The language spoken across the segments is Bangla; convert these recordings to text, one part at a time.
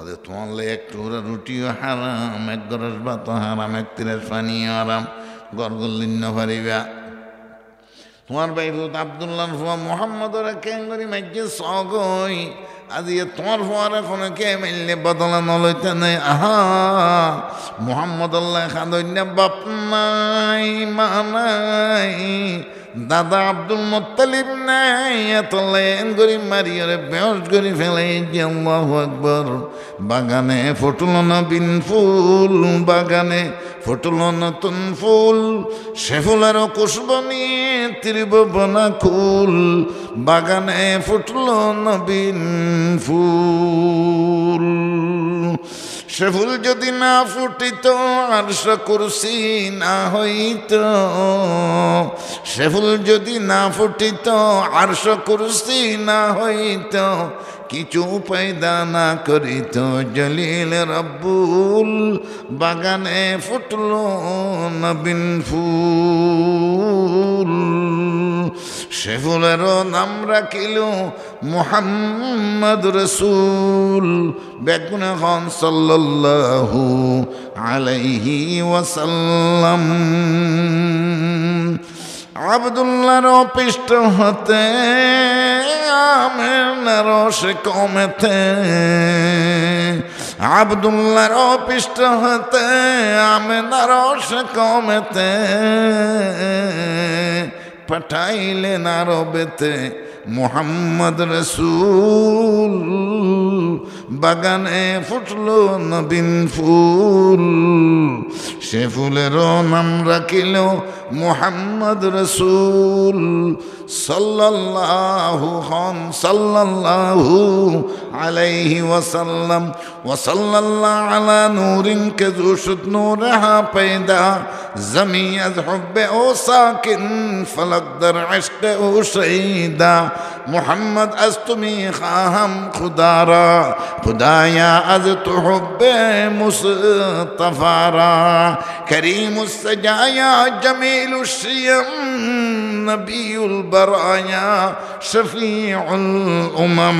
হতে তোমার লাই এক টুকরা রুটিও হারাম, এক গরস ভাত হারাম, এক তিরের পানিও হারাম, গরগল্লিন্য পারিবা। তোমার ভাই আব্দুল্লাহ ফুয়া মোহাম্মদর কেঙ্গরি মাইকে সগই আজি তোমার ফুয়ার এখন কে মেললে বদলা নলইতে নেই। আহা মোহাম্মদ আল্লাহ খাদন্য বাপ নাই মা নাই, দাদা আব্দুল মুত্তালিব নাই, এত লেন গরি মারিয়রে বেহস গরি ফেলে। আল্লাহু আকবার। বাগানে ফুটল নবীন ফুল, বাগানে ফুটল নতুন ফুল, সে ফুলেরও খুশব নিয়ে ত্রিভুবনা কুল। বাগানে ফুটল নবীন ফুল, সে ফুল যদি না ফুটিত আরশ কুরসি না হইত, সে ফুল যদি না ফুটিত আরশ কুরসি না হইত, কিছু পয়দা না করিত জলিল রব্বুল। বাগানে ফুটল নবীন ফুল, সে ফুলেরও নাম রাখিল মুহাম্মদ রসুল। বেগুন খান সাল্লাল্লাহু আলাইহি ওয়াসাল্লাম। আব্দুল্লাহর পৃষ্ঠ হতে আমেনার সে কমেতে, আব্দুল্লাহর পৃষ্ঠ হতে আমেনার সে কমেতে, পাঠাইলেন আরবেতে মুহাম্মদ রসুল। বাগানে ফুটল নবীন ফুল, সে ফুলেরও নাম রাখিল মুহাম্মদ রসুল। সাল্লাল্লাহু সাল্লাল্লাহু আলাইহি ওয়াসাল্লাম। ওয়াসাল্লাল্লাহু আলা নূরিন কে জো শুদ নূরহা पैदा, ज़मी अज़ हुब्बे ओ साकिन फलक दर इश्क़ ओ शहीदा। मुहम्मद अज़ तुम्ही ख़ाहम खुदारा, खुदाया अज़ तो हुब्बे मुस्तफ़ारा। करीमुस सजाया जमीलुश शियम, नबीउल बराया शफीउल उमम।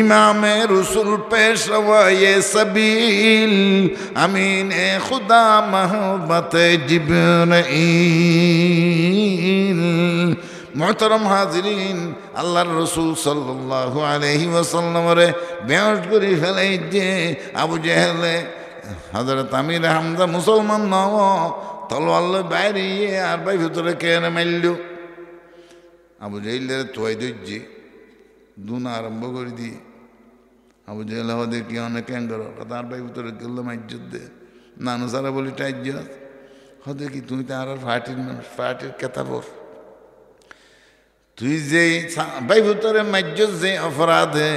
इमाम रसूल पेशवाए सबील, अमीन खुदा महबत जिब्राइल। मोहतरम हाजिरीन, আল্লাহর রসুল সাল্লাল্লাহু আলাইহি ওয়াসাল্লাম রে বেহুশ করে ফেলাই যে আবু জেহেলে হযরত আমির হামজা মুসলমান নও তলোয়ার বাইরে আর ভাই ভিতরে কেন মারল। আবু জেহেলের তোয়াই দইজি দুনা আরম্ভ করে দি। আবু জেহেল হদে কি অনেক কেঙ্গর তার ভাই ভিতরে গেল মাইজ্জত দে নানু সারা বলি টাইজ্জত হদে কি তুমি তো আর ফাটির মানুষ, ফাটির কেতাবর তুই যে ভাই ভিতরে মাইজ্জত যে অপরাধে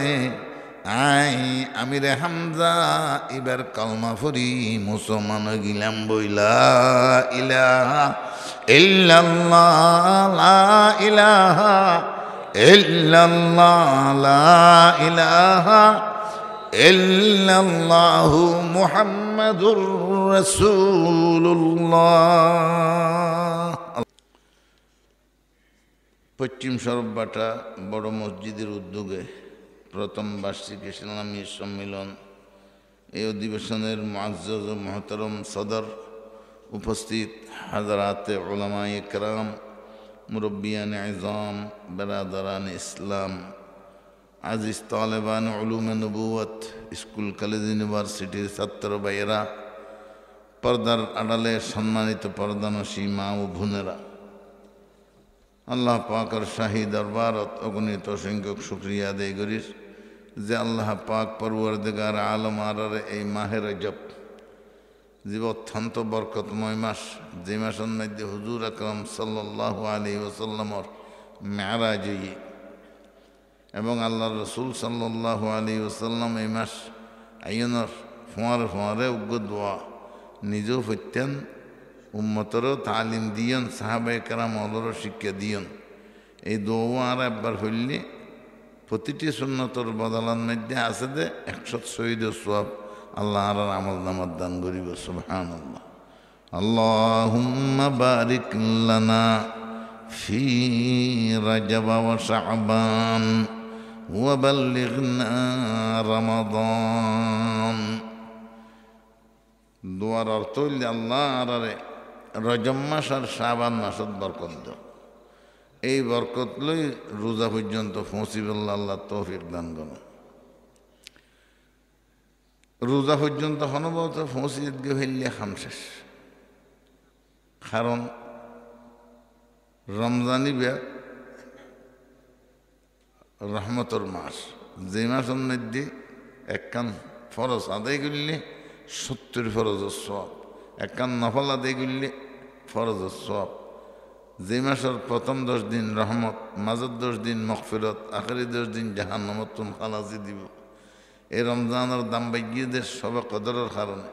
আই আমিরে হামজা এবার কলমা ফরি মুসলমান গিলাম বইলা ইলাহা ইল্লাল্লাহ লা ইলাহা ইল্লাল্লাহ লা ইলাহা ইল্লাল্লাহু মুহাম্মাদুর রাসূলুল্লাহ। পশ্চিম সরববাটা বড় মসজিদের উদ্যোগে প্রথম বার্ষিক ইসলামী সম্মেলন, এই অধিবেশনের মুআজ্জাজ ও মুহতারম সদর, উপস্থিত হাজরাতে উলামায়ে কেরাম, মুরব্বিয়ান ইজাম, বেরাদারান ইসলাম, আজিজ তালেবান উলুমে নবুয়ত, স্কুল কলেজ ইউনিভার্সিটির ছাত্র ভাইয়েরা, পর্দার আড়ালে সম্মানিত পর্দানসী মা ও বোনেরা, আল্লাহ পাকের শাহী দরবারত অগণিত সংখ্যক শুকরিয়া আদায় করিস যে আল্লাহ পাক পরওয়ারদিগার আলম আরারে এই মাহে রজব জীব অত্যন্ত বরকতময় মাস, যে মাসের মধ্যে হুজুর আকরাম সাল্লাল্লাহু আলাইহি ওয়াসাল্লামর মেরাজ এবং আল্লাহর রসুল সাল্লাল্লাহু আলাইহি ওয়াসাল্লাম এই মাস আইয়নর ফোঁয়ারে ফোঁয়ারে উগ্র দোয়া নিজেও ফত্যেন, উম্মতরও তালিম দিয়ন, সাহাবায়ে কেরাম অলরও শিক্ষা দিয়ন। এই দোয়া আর একবার হইলে প্রতিটি সুন্নতর বদলার মধ্যে আছে যে 100 শহীদের সওয়াব আল্লাহ আর আমল নামার দান করিব। সুবহানাল্লাহ। আল্লাহুম্মা বারিক লানা ফি রাজব ওয়া শাবান وبلغنا رمضان দোয়ার অর্থ হইলে আল্লাহ আরে রজব মাস আর শাবান মাসত বরকত দাও। এই বরকত লই রোজা পর্যন্ত পৌঁছিবল্লা আল্লাহ তৌফিক দান করুন। রোজা পর্যন্ত হনবত পৌঁছিয়ে গিয়ে হইলে খাম শেষ। কারণ রমজানি ব্যাগ রহমতর মাস, যে মাসের মধ্যে একখান ফরজ আদায় করলে 70 ফরজের সওয়াব, একখান নফল আদায় করলে ফরজের সওয়াব। যে মাসের প্রথম 10 দিন রহমত, মাঝের 10 দিন মগফিরত, আখেরি 10 দিন জাহান্নামত তুম খালাসি দিব। এই রমজানের দাম বাইগিয়েদের সবে কদরের কারণে,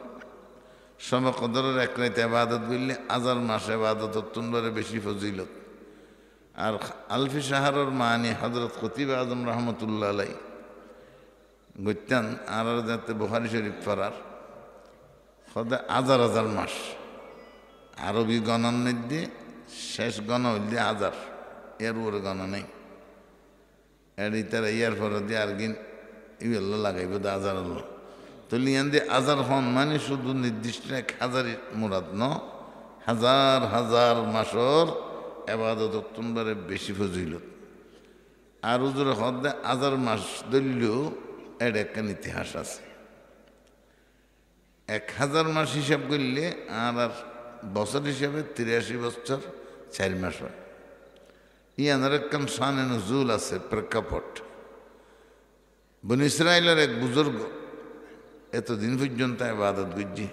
সবে কদরের এক রাইতে ইবাদত করলে 1000 মাস ইবাদত তুনবারে বেশি ফজিলত। আর আলফি শাহরের মানি হজরত খতিব আজম রহমতুল্লাহ আলাই গত্যান আর যাতে বুখারী শরীফ পড়ার সদা 1000 মাস আরবি গণার মধ্যে শেষ গণা হইলে 1000, এর উপরে গণা নেই। এর ইতারা ইয়ার পরে দিয়ে আর গিন ইবেল্লা লাগাইব 1000 হলো তো লিয়ান দিয়ে 1000 হন মানে শুধু নির্দিষ্ট 1000 মুরাদ ন, হাজার হাজার মাসর এবাদত তুমবারে বেশি ফজিলত। আর উজুরে হদ্দে 1000 মাস ধরলেও এর একখান ইতিহাস আছে। 1000 মাস হিসাব করলে আর বছর হিসাবে 83 বছর 4 মাস হয়। ইয়ানের একখান শানে নজুল আছে, প্রেক্ষাপট। বনি ইসরায়েলের এক বুজুর্গ এতদিন পর্যন্ত ইবাদত করছি,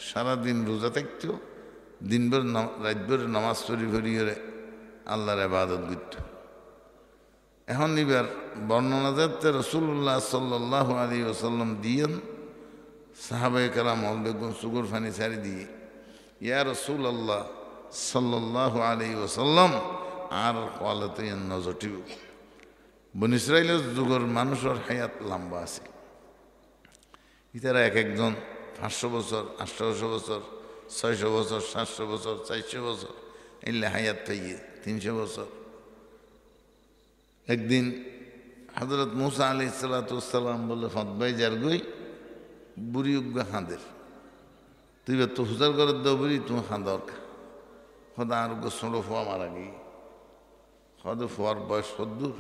সারাদিন রোজা থাকতো, দিনভর রাতভর নামাজ পড়ি ফরিয়ে আল্লাহর ইবাদত করত। এখন এবার বর্ণনা যাতে রাসূলুল্লাহ সাল্লাল্লাহু আলাইহি ওয়াসাল্লাম দিয়েন সাহাবায়ে কেরাম বেগুন সুগুর ফানি ছাড়ি দিয়ে, ইয়া রাসূলুল্লাহ সাল্লাল্লাহু আলাইহি ওয়াসাল্লাম আর কোয়ালতে নজটিব। বনি ইসরায়েলের যুগের মানুষের হায়াত লম্বা আছে। ইতারা এক একজন 500 বছর, 800 বছর, 600 বছর, 700 বছর, 400 বছর এলে হায়াত পাইয়ে 300 বছর। একদিন হযরত মুসা আলাইহিস সালাম বলে ফতবাই যার গই বুড়ি উগ্গা হাঁদের, তুই তো হুজার করে দাও বুড়ি, তুমি হাঁদর খদা আর ছোটো ফোয়া মারা গিয়ে খদ ফোয়ার বয়স সদ্দুর,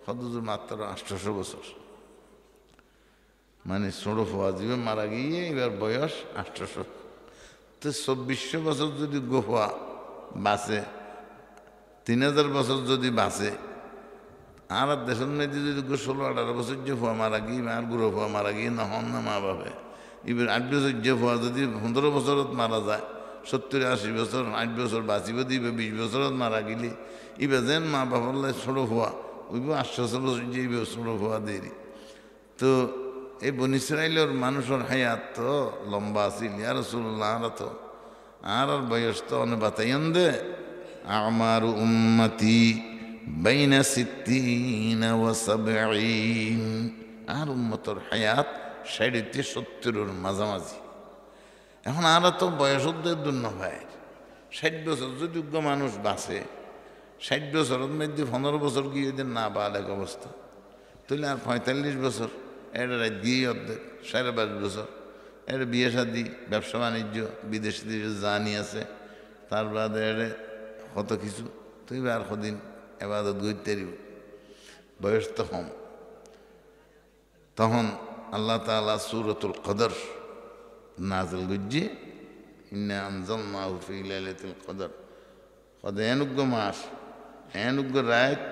খদুর মাত্র 800 বছর, মানে ছোটো ফোয়া জীবে মারা গিয়ে এবার বয়স 800। তো 2400 বছর যদি গোফা বাঁচে, 3000 বছর যদি বাঁচে, আর দেশের মেয়েদের যদি 16-18 বছর যে ফোয়া মারা গিয়ে আর গুঁড়ো ফোয়া মারা গিয়ে না হন না মা বাপে, এবার 8 বছর যে ফোয়া যদি 15 বছরত মারা যায়, 70-80 বছর 8 বছর বাঁচিব দিবে, 20 বছরত মারা গেলি এবার যেন মা বাবার লাই ছোটো ফোয়া ওইব 800 বছর যে ছোটো ফোয়া দেরি। তো এই বনি ইসরায়েলের মানুষের হায়াত তো লম্বা আছিল। ইয়া রাসূলুল্লাহ আর বয়স তো অনেক বাতাইন দে, আমার উম্মতি বাইনা 60 ওয়া 70, আর উম্মতর হায়াত 60-70 মাঝামাঝি। এখন আর তো বয়স দুর্ন হয় 60 বছর যদি মানুষ বাঁচে, 60 বছরের মধ্যে 15 বছর গিয়ে যদি না বালেক অবস্থা, তাহলে আর 45 বছর এটা দিয়ে অর্ধেক 22.5 বছর এর বিয়ে শাদি, ব্যবসা বাণিজ্য, বিদেশি জানি আছে, তার বাদে এর কত কিছু, তুই আর কদিন এবাদত গইতে বয়স তো কম। তখন আল্লাহ তাআলা সূরাতুল কদর নাযিল করছে, ইন্না আনজালনাহু ফি লাইলাতুল কদর। কদ এনুগ্য মাস, এনুগ্য রাত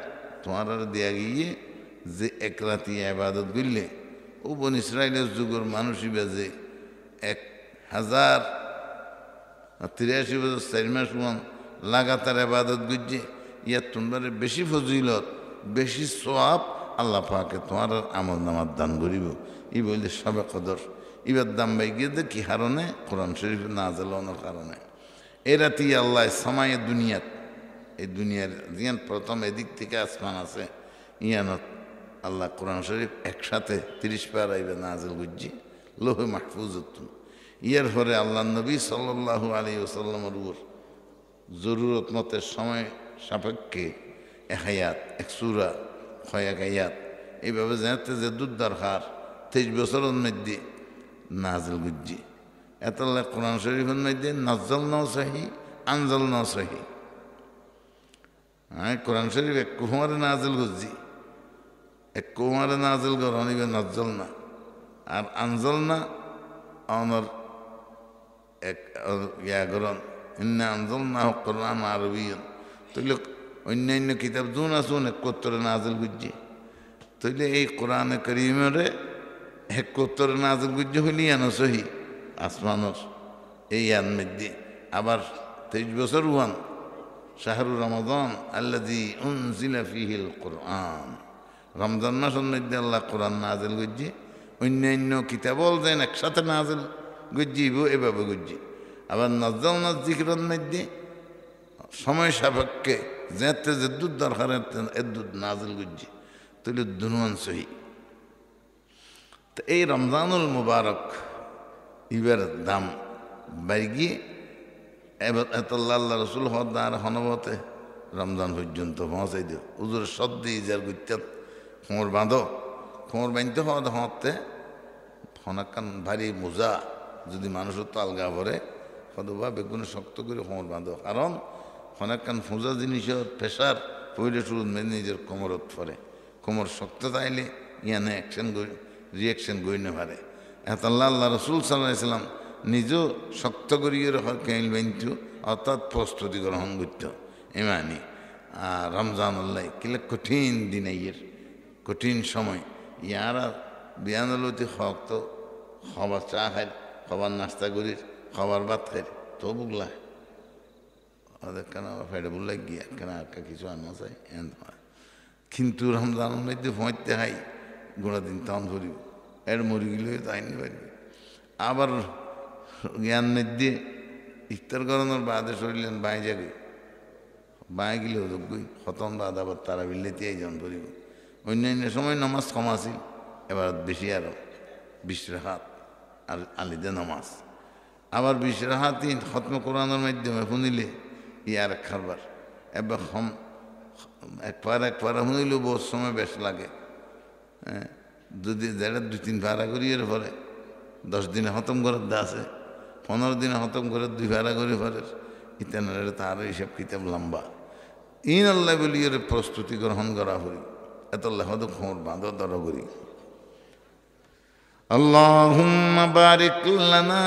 তোমার দেয়া গিয়ে যে এক রাতি ইবাদত করলে, ও বনি ইসরায়েলের যুগের মানুষই বেজে 1083 বছর 4 মাস লাগাতার ইবাদত করছে। ইয়ার তোমরা বেশি ফজিলত, বেশি সওয়াব আল্লাহ পাকে তোমার আমল নামার দান করিব। ই বললে সবে কদর এবার দাম বাই গিয়ে কি কারণে? কোরআন শরীফ নাযিলের কারণে। এ রাতি আল্লাহ সামায়ে দুনিয়াত, এই দুনিয়ার জিয়ান প্রথম এদিক থেকে আসমান আছে ইয়ানত আল্লাহ কোরআন শরীফ একসাথে 30 পারা এবার নাযিল করছি লোহে মাহফুজত। ইয়ার পরে আল্লাহ নবী সাল্লাল্লাহু আলাইহি ওয়াসাল্লামের উপর জরুরত মতে সময় সাপেক্ষে এক হায়াত, এক সূরা, কয়েক আয়াত এইভাবে যেতে যে দুধ দরকার 23 বছরের মধ্যে নাজিল গুজ্জি এত কোরআন শরীফের মধ্যে নাজ্জাল নাও সহি আনজাল নাও সহি কোরআন শরীফ এক কুমারে নাজিল গুজ্জি এক কুমারে নাজিল কর অনিবে নাজ্জাল না আর আনজাল না আমার এক ইয়া করন ইন্না আনজাল না কোরআন আরবিয়ন তৈলে অন্যান্য কিতাব জুন আসুন একত্তরে নাজিল গুজ্জি তৈলে এই কোরআনে করিমেরে একত্তরে নাজিল গুজ্জি হইলি আনো সহি আসমানর এই আন মধ্যে আবার 23 বছর ওয়ান শাহরুর রমাদান আল্লাযী উনজিলা ফীহিল কুরআন রমজান মাসের মধ্যে আল্লাহ কোরআন নাজিল গুজ্জি অন্যান্য কিতাবল যেন একসাথে নাজিল গুজ্জিব এভাবে গুজ্জি আবার নাজ্জাল না জিকিরের মধ্যে সময় সাপেক্ষে যেতে যে দুধ দরকার এর দুধ নাজিল গুজ্জি তুলে দুনুয়ান সহি তো এই রমজানুল মুবারক ইবার দাম বাইগি এবার এত আল্লাহ রসুল হদার হনবতে রমজান পর্যন্ত পৌঁছাই দিও উজুর সদ্দি ইজার গুত্যাত খোঁড় বাঁধো খোঁড় বাঁধতে হওয়া হতে হনাকান ভারী মোজা যদি মানুষের তো আলগা ভরে হদবা বেগুনে শক্ত করে খোঁড় বাঁধো কারণ হনাকান ফোঁজা জিনিসের প্রেশার পইলে শুরু নিজের কোমরত ফরে কোমর শক্ত তাইলে ইয়ানে রিয়াকশন গইনে পারে এত আল্লাহ রসুল সাল্লাহ সাল্লাম নিজেও শক্ত করিয়ে কেল বানতো অর্থাৎ প্রস্তুতি গ্রহণ করত এমানি আর রমজান আল্লাহ কিলে কঠিন দিন ইয়ের কঠিন সময় ইয়ারা বিয়ানলতি হক তো খাবার চা খায় খাবার নাস্তা করির খাবার ভাত খায় তো বুগলা ওদের কেন ফেটে বুলাই গিয়া কেন আর কিছু আনা চাই কিন্তু রমজানের মধ্যে পৌঁছতে হয় গোড়া দিন টান ধরিব এর মরি গেলে তাই নি পারবে আবার জ্ঞান মধ্যে ইফতার করানোর বাদে শরীরেন বাঁয়ে যাবে বাঁয়ে গেলে যোগ্যই খতম বাদ আবার তারা বিল্লেতে জন ধরিব অন্যান্য সময় নামাজ কম আসিল এবার বেশি আরও 20 রাকাত আর আলিদে নামাজ আবার 20 রাকাতই খতম কোরআনের মাধ্যমে শুনিলে ইয়ার খারবার এবার একবার শুনিলেও বহু সময় বেশ লাগে হ্যাঁ যদি যেটা 2-3 ভাড়া করিয়ে পরে 10 দিনে খতম করার দা আছে 15 দিনে খতম করে 2 ভাড়া করে পরে ইতানের তার এইসব কিতাব লম্বা ইন আল্লাহ বলিয়ে প্রস্তুতি গ্রহণ করা হই এত লেখা তো খোঁড় বাঁধো দর করি اللهم بارك لنا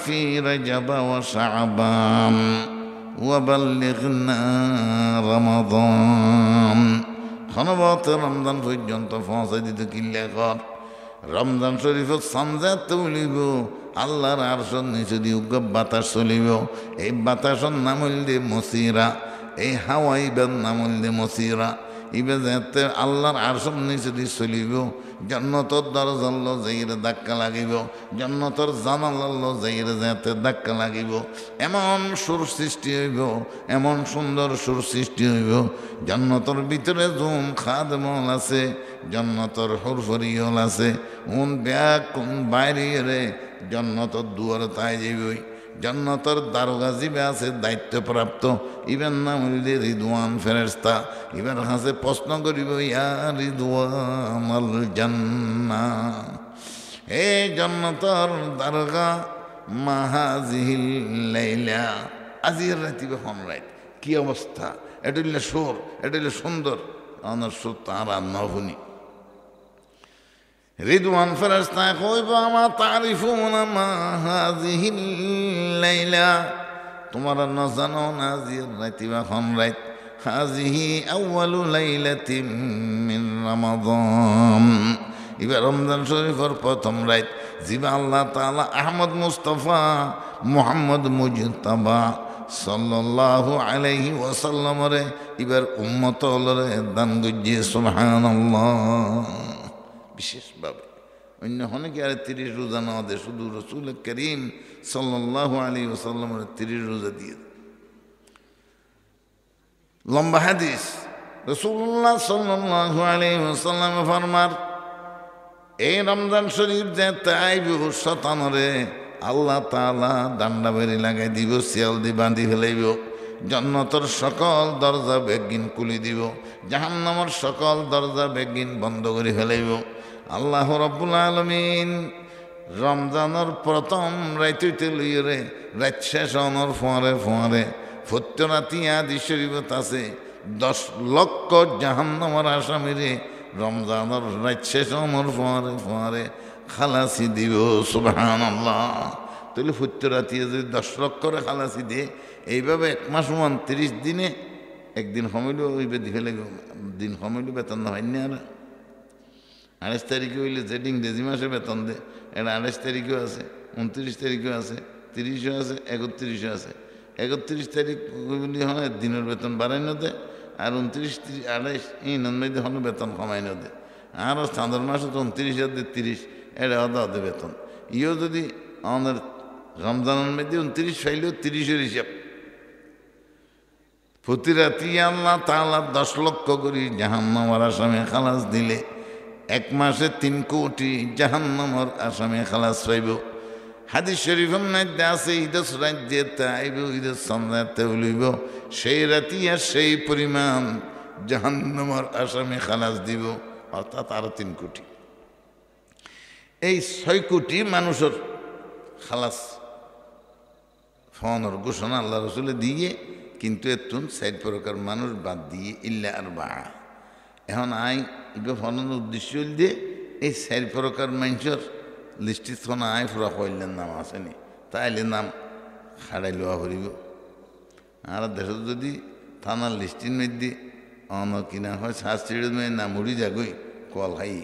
في رجب وشعبان وبلغنا رمضان খনবত রমজান পর্যন্ত পৌঁছাই দিতে কিল্লে কর রমজান শরীফের সামজাত বলিব আল্লাহর আরশের নিচে দিয়ে বাতাস চলিব এই বাতাসের নাম হইলে মসিরা এই হাওয়াইবার নাম হইলে মসিরা ইবে যেতে আল্লাহর আরশের নিচে দিয়ে চলিব জান্নাতের দরজাল্ল যাইরে ধাক্কা লাগিব জান্নাতের জানালাল্ল যাইরে যেতে ধাক্কা লাগিব এমন সুর সৃষ্টি হইব এমন সুন্দর সুর সৃষ্টি হইব জান্নাতের ভিতরে জুম খাদমল আছে জান্নাতের হুরফরিয়ল আছে কোন ব্যাগ কোন বাইরে রে জান্নাতের দুয়ার তাই যাইবই জান্নাতের দারোগা জিবে আছে দায়িত্বপ্রাপ্ত ইবেন নাম হইলে রিদওয়ান ফেরেশতা ইবের কাছে প্রশ্ন করিব ইয়া রিদওয়ান আল জান্নাহ হে জান্নাতের দারোগা মাহাজিহিল লাইলা আজির রাতি বেখন রাত কি অবস্থা এটা হইলে সুর এটা হইলে সুন্দর আমার সুর তারা নভুনি রিদওয়ান ফেরেশতা কইব আমা তারিফুনা মা হাযিহিল লাইলা তোমরা না জানো না যে রাতি বা কোন রাত হাযিহি আউয়ালু লাইলাতিন মিন রমাদান এবার রমজান শরীফের প্রথম রাত জিবা আল্লাহ তাআলা আহমদ মুস্তাফা মুহাম্মদ মুজতাবা সাল্লাল্লাহু আলাইহি ওয়াসাল্লাম রে এবার উম্মত হলরে দান গজ্জি সুবহানাল্লাহ বিশেষভাবে অন্য অনেকে আর 30 রোজা না দেয় শুধু রসুল করিম সাল্লাল্লাহু আলাইহি ওয়াসাল্লামের 30 রোজা দিয়ে লম্বা হাদিস রাসূলুল্লাহ সাল্লাল্লাহু আলাইহি ওয়াসাল্লাম ফরমার এই রমজান শরীফ যে তাইব শতানরে আল্লাহ তাআলা ডান্ডা বেরি লাগাই দিব শিয়াল দি বাঁধি ফেলাইব জান্নাতের সকল দরজা বেগিন খুলে দিব, জাহান্নামের সকল দরজা বেগিন বন্ধ করে ফেলাইব। আল্লাহ রাব্বুল আলামিন রমজানের প্রথম রাইতে লইরে রাত শেষ হওয়ার ফোঁয়ারে ফত্যরাতি আদি শরীফত আছে 10 লক্ষ জাহান্নামের আসামিরে রমজানের রাত শেষ হওয়ার ফোঁয়ারে খালাসি দিব। সুবহানাল্লাহ। তাহলে ফত্যরাতি যদি 10 লক্ষরে খালাসি দিয়ে এইভাবে 1 মাস 29 দিনে একদিন কমিলেও ওই বেদি ফেলে দিন কমিলেও বেতন না হয়নি। আর 28 তারিখে হইলে যে ইংরেজি মাসে বেতন দে, এটা 28 তারিখেও আছে, 29 তারিখেও আছে, 30ও আছে, 31ও আছে। 31 তারিখ হয় দিনের বেতন বাড়াই না দেয়, আর 29, 30, 28 এই নন্মধ্যে হলে বেতন কমাই না দেয়। আরও চাঁদের মাসে তো 29 আর 30 এটা হতে বেতন। ইও যদি আমাদের রমজানের মধ্যে 29 ফাইলেও 30-এর হিসাব। প্রতি রাতি আল্লাহ তাআলা 10 লক্ষ করে জাহান্নামের আসামি খালাস দিলে 1 মাসে 3 কোটি জাহান্নামের আসামি খালাস পাইব। হাদিস শরীফের মধ্যে আছে ঈদের রাজ্যে তাইব, ঈদের সন্ধ্যাতে বলিব সেই রাতি আর সেই পরিমাণ জাহান্নামের আসামি খালাস দিব, অর্থাৎ আরো 3 কোটি। এই 6 কোটি মানুষের খালাস ফোনের ঘোষণা আল্লাহ রসুলে দিয়ে, কিন্তু এতুন 4 প্রকার মানুষ বাদ দিয়ে ইল্লা আরবা। এখন এগুলো ফোনের উদ্দেশ্য হল দিয়ে এই 4 প্রকার মানুষের লিস্টি থোনা পুরা কইলেন নাম আসেনি, তাইলে নাম খাড়াই লওয়া করিব। আর দেশত যদি থানার লিস্টির মধ্যে কিনা হয় শাস্ত্রীর মেয়ে নাম উড়ি যাগই কল খাই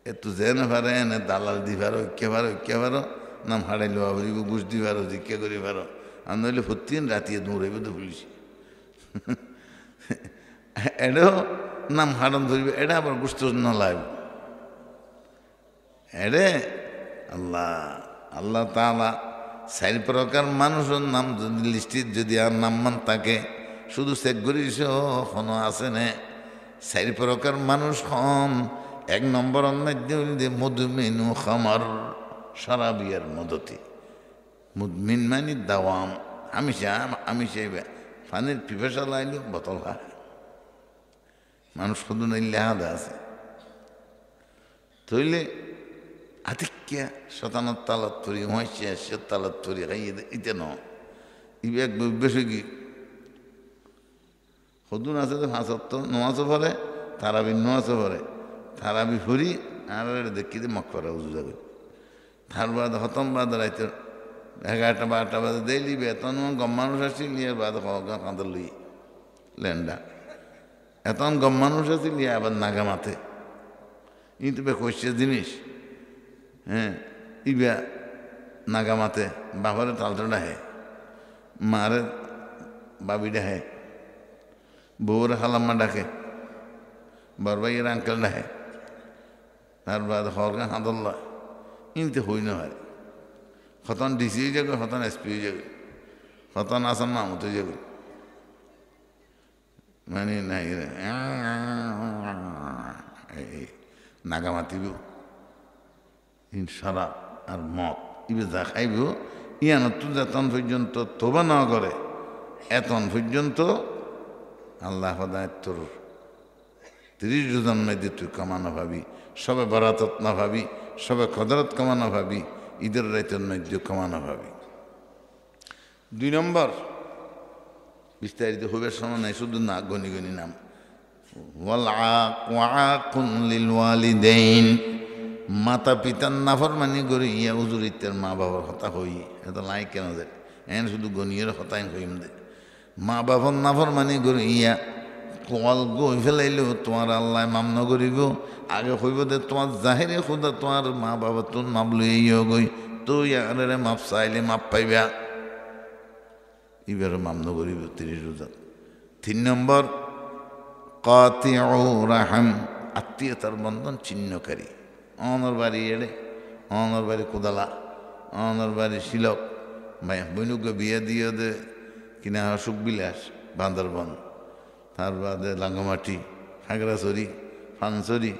এত যে না পারে এনে দালাল দি পারো ঐক্য পারো নাম হারাই লওয়া করিব, ঘুষ দি পারো, জিজ্ঞা করি পারো। আর নইলে প্রতিদিন রাতিয়ে দৌড়াইব তো পুলিশ এটাও নাম হারান ধরিব, এটা আবার গুস্ত না লাগবে। এরে আল্লাহ তাআলা 4 প্রকার মানুষের নাম যদি লিস্টিত যদি আর নামমান তাকে শুধু চেক করিস কোনো আছে নে 4 প্রকার মানুষ হন। 1 নম্বর মধুমিনু খামার সারাবিয়ার মদতি। মুদমিন মানে দাওয়াম, আমি পানির পিপাসা লাইল বোতল খায় মানুষ শুধু নাইলে হাদা আছে তৈলে আধিক্যা শতানত তালাত তরি হইয়া সে তালাত তরি খাইয়ে ইতে ন ইবে এক বেশি কি সদুন আছে যে 5 নমাজও পড়ে, তারাবি নমাজও পড়ে, তারাবি ফুরি আর দেখি যে মক করা উজু যাবে। তার বাদ হতম বাদ রাইতে 11টা 12টা বাজে দেইলি বেতন গম মানুষ আসি লিয়ার বাদ কাঁদর লই লেন্ডা এতন গম মানুষ আসি লিয়া আবার নাগা মাথে কিন্তু বে কইছে জিনিস। হ্যাঁ ইবা নাগা মাথে বাবারে টালটা ডাহে, মারে বাবি ডাহে, বউরে হালাম্মা ডাকে, বরবাইয়ের আঙ্কেল ডাহে, তার বাদ হরকা হাঁদল্লা ইনতে হই না হয়। খতন ডিসি যাবে, খতন এসপি যাবে, খতন আসাম মামুতে যাবে, মানে নাই নাগা মাতিব সারা আর মদ ইবে যা খাইব ইয়ানত যতন পর্যন্ত তোবা না করে এতন পর্যন্ত আল্লাহ হদায় তোর 30 রোজার মধ্যে তুই কামানো ভাবি, সবে বরাতত না ভাবি, সবে কদরত কামানো ভাবি, ঈদের রাইতের মধ্যে কামানো ভাবি। 2 নম্বর বিস্তারিত হইবার সময় নাই, শুধু না গনি গনি নাম মাতা পিতার নাফরমানি করি ইয়া উজুরিতের মা বাবার হতা হই এত লাই কেন যায় এন শুধু গনিয়ের হতাই হইম দে। মা বাবার নাফরমানি করি ইয়া কল গই ফেলাইলেও তোমার আল্লাহ মাম নগরিব, আগে হইব দে তোমার জাহেরে খুদা তোমার মা বাবা তোর মাপ লইয়া গই তো ইয়ারে মাপ চাইলে মাপ পাইবা, এবার মাম নগরিব 30 রোজা। 3 নম্বর কাতিউ রাহম, আত্মীয়তার বন্ধন ছিন্নকারী। অনর বাড়ি এড়ে, অনর বাড়ি কোদালা, অনর বাড়ি শিলক, ভাই বৈনুকে বিয়ে দিয়ে দে কিনা সুখবিলাস বান্দরবন, তার বাদে লাঙ্গমাটি, খাগড়াছড়ি, ফানছড়ি,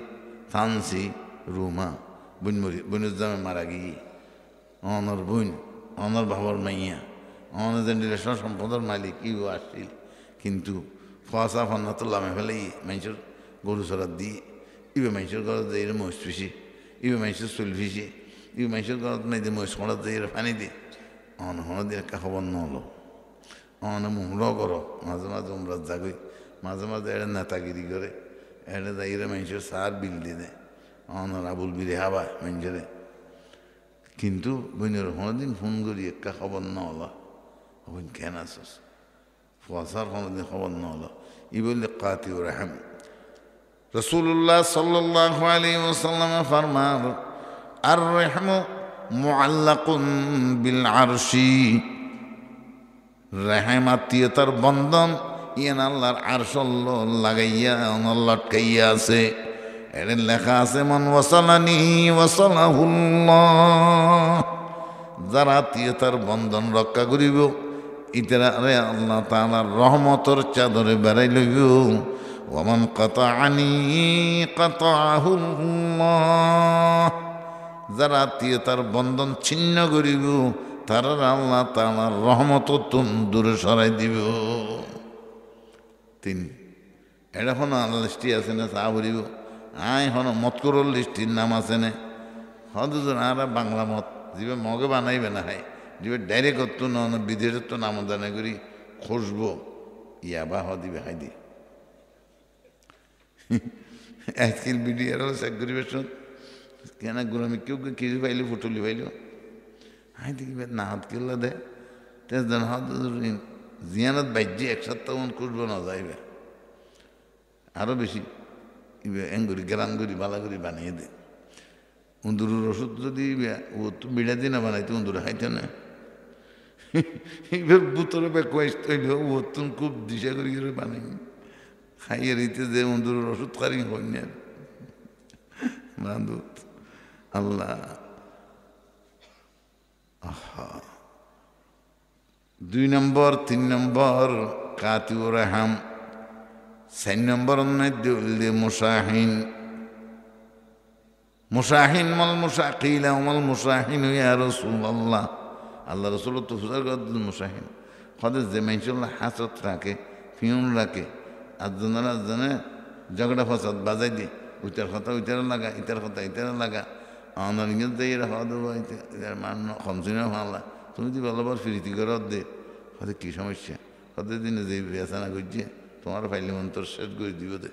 থানসি, রুমা, বইনমরি বইনুজ্জামে মারা গিয়ে অনর বইন, অনর বাবার মাইয়া অনজেন্ডির সম্পদের মালিক ইউ আসছিল কিন্তু ফসা ফন্না তো লামে ফেলে মানুষের গরু চড়ার দিয়ে ইবে মানুষের ঘর দিয়ে মহিষ ফিসি ইবে মানুষের চুল ফিসি ইবে মানুষের ঘর নাই দিয়ে মহিষ করার দিয়ে পানি দিয়ে হন দিয়ে একটা খবর নহলো মুহূর্ত করো মাঝে মাঝে উমরা জাগই মাঝে মাঝে এটা নেতাগিরি করে এটা যাইরে মানুষের সার বিল দিয়ে দেয় আবুল বিরে হাবা মানুষেরে কিন্তু বইনের কোনোদিন ফোন করি একটা খবর না হলো বইন কেন আসস ফসার কোনোদিন খবর না হলো ই বললে কাতি ও রাহেম রসুল্লাহ সাল্লাল্লাহু আলাইহি ওয়াসাল্লাম ফরমান আর রহমু মুআল্লাকুন বিল আরশি রেহেম আত্মীয়তার বন্ধন ইয়ান আল্লাহর আরশ লাগাইয়া লটকাইয়া আছে এর লেখা আছে মান ওয়াসালানি ওয়াসালাহুল্লাহ যারা আত্মীয়তার বন্ধন রক্ষা করিব ইতারা আল্লাহ তাআলার রহমতের চাদরে বেড়াই লইব ওমান কাতাআনি কাতাআহুল্লাহ যারা আত্মীয়তার বন্ধন ছিন্ন করিব তারা আল্লাহ তাআলার রহমত দূরে সরাই দিব তিন এটা হন লিস্টি আছে না চা ভরিব আয় হন মত করল লিস্টির নাম আছে না হদুজন আর বাংলা মত যে মগে বানাইবে না হয় যে ডাইরেক্ট করতো না বিদেশের তো নাম দানা করি খুঁজবো ইয়াবা দিবে হাই দি আজকাল বিডিআর চেক করিবে কেন গুলামি কেউ কিছু পাইলে ফুটলি পাইল হাই দেখি না হাত কিল্লা দে তেজন হাত জিয়ানত বাজ্যে এক সপ্তাহ খুঁজবো না যাইবে আরও বেশি এঙ্গুরি গেরাঙ্গুরি বালাগুড়ি বানিয়ে দে উন্দুরের ওষুধ যদি ও তো বিড়া দিয়ে না বানাইতে উন্দুরে খাইতে না এবার বুতরে বে কয়েস্ট হইল ও তো খুব দিশা করি করে বানাই খাইয়ে রইতে যে উন্দুরের ওষুধ খারি হই না বান্ধব আল্লাহ দুই নম্বর তিন নম্বর কাতিউ রাহাম 4 নম্বর মুসাহিন মুসাহিন মাল মুসাকিলা মাল মুসাহিন ইয়া রাসূলুল্লাহ আল্লাহ রাসূল তো ফুজার গদল মুসাহিন খদে যে মাইশুল্লাহ হাসত রাখে ফিউন রাখে আজনারা জানে ঝগড়া ফসাদ বাজাই দি উইটার কথা উইটার লাগা ইটার কথা ইটার লাগা আমার ইংরেজ দিয়ে রাখা দেবো মান খমসিনা ভালো তুমি যদি বলবার ফিরিতি করত দে হয়তো কী সমস্যা হতে দিনে যে বেচানা করছে তোমার ফাইলে মন্তর শেষ করে দিব দে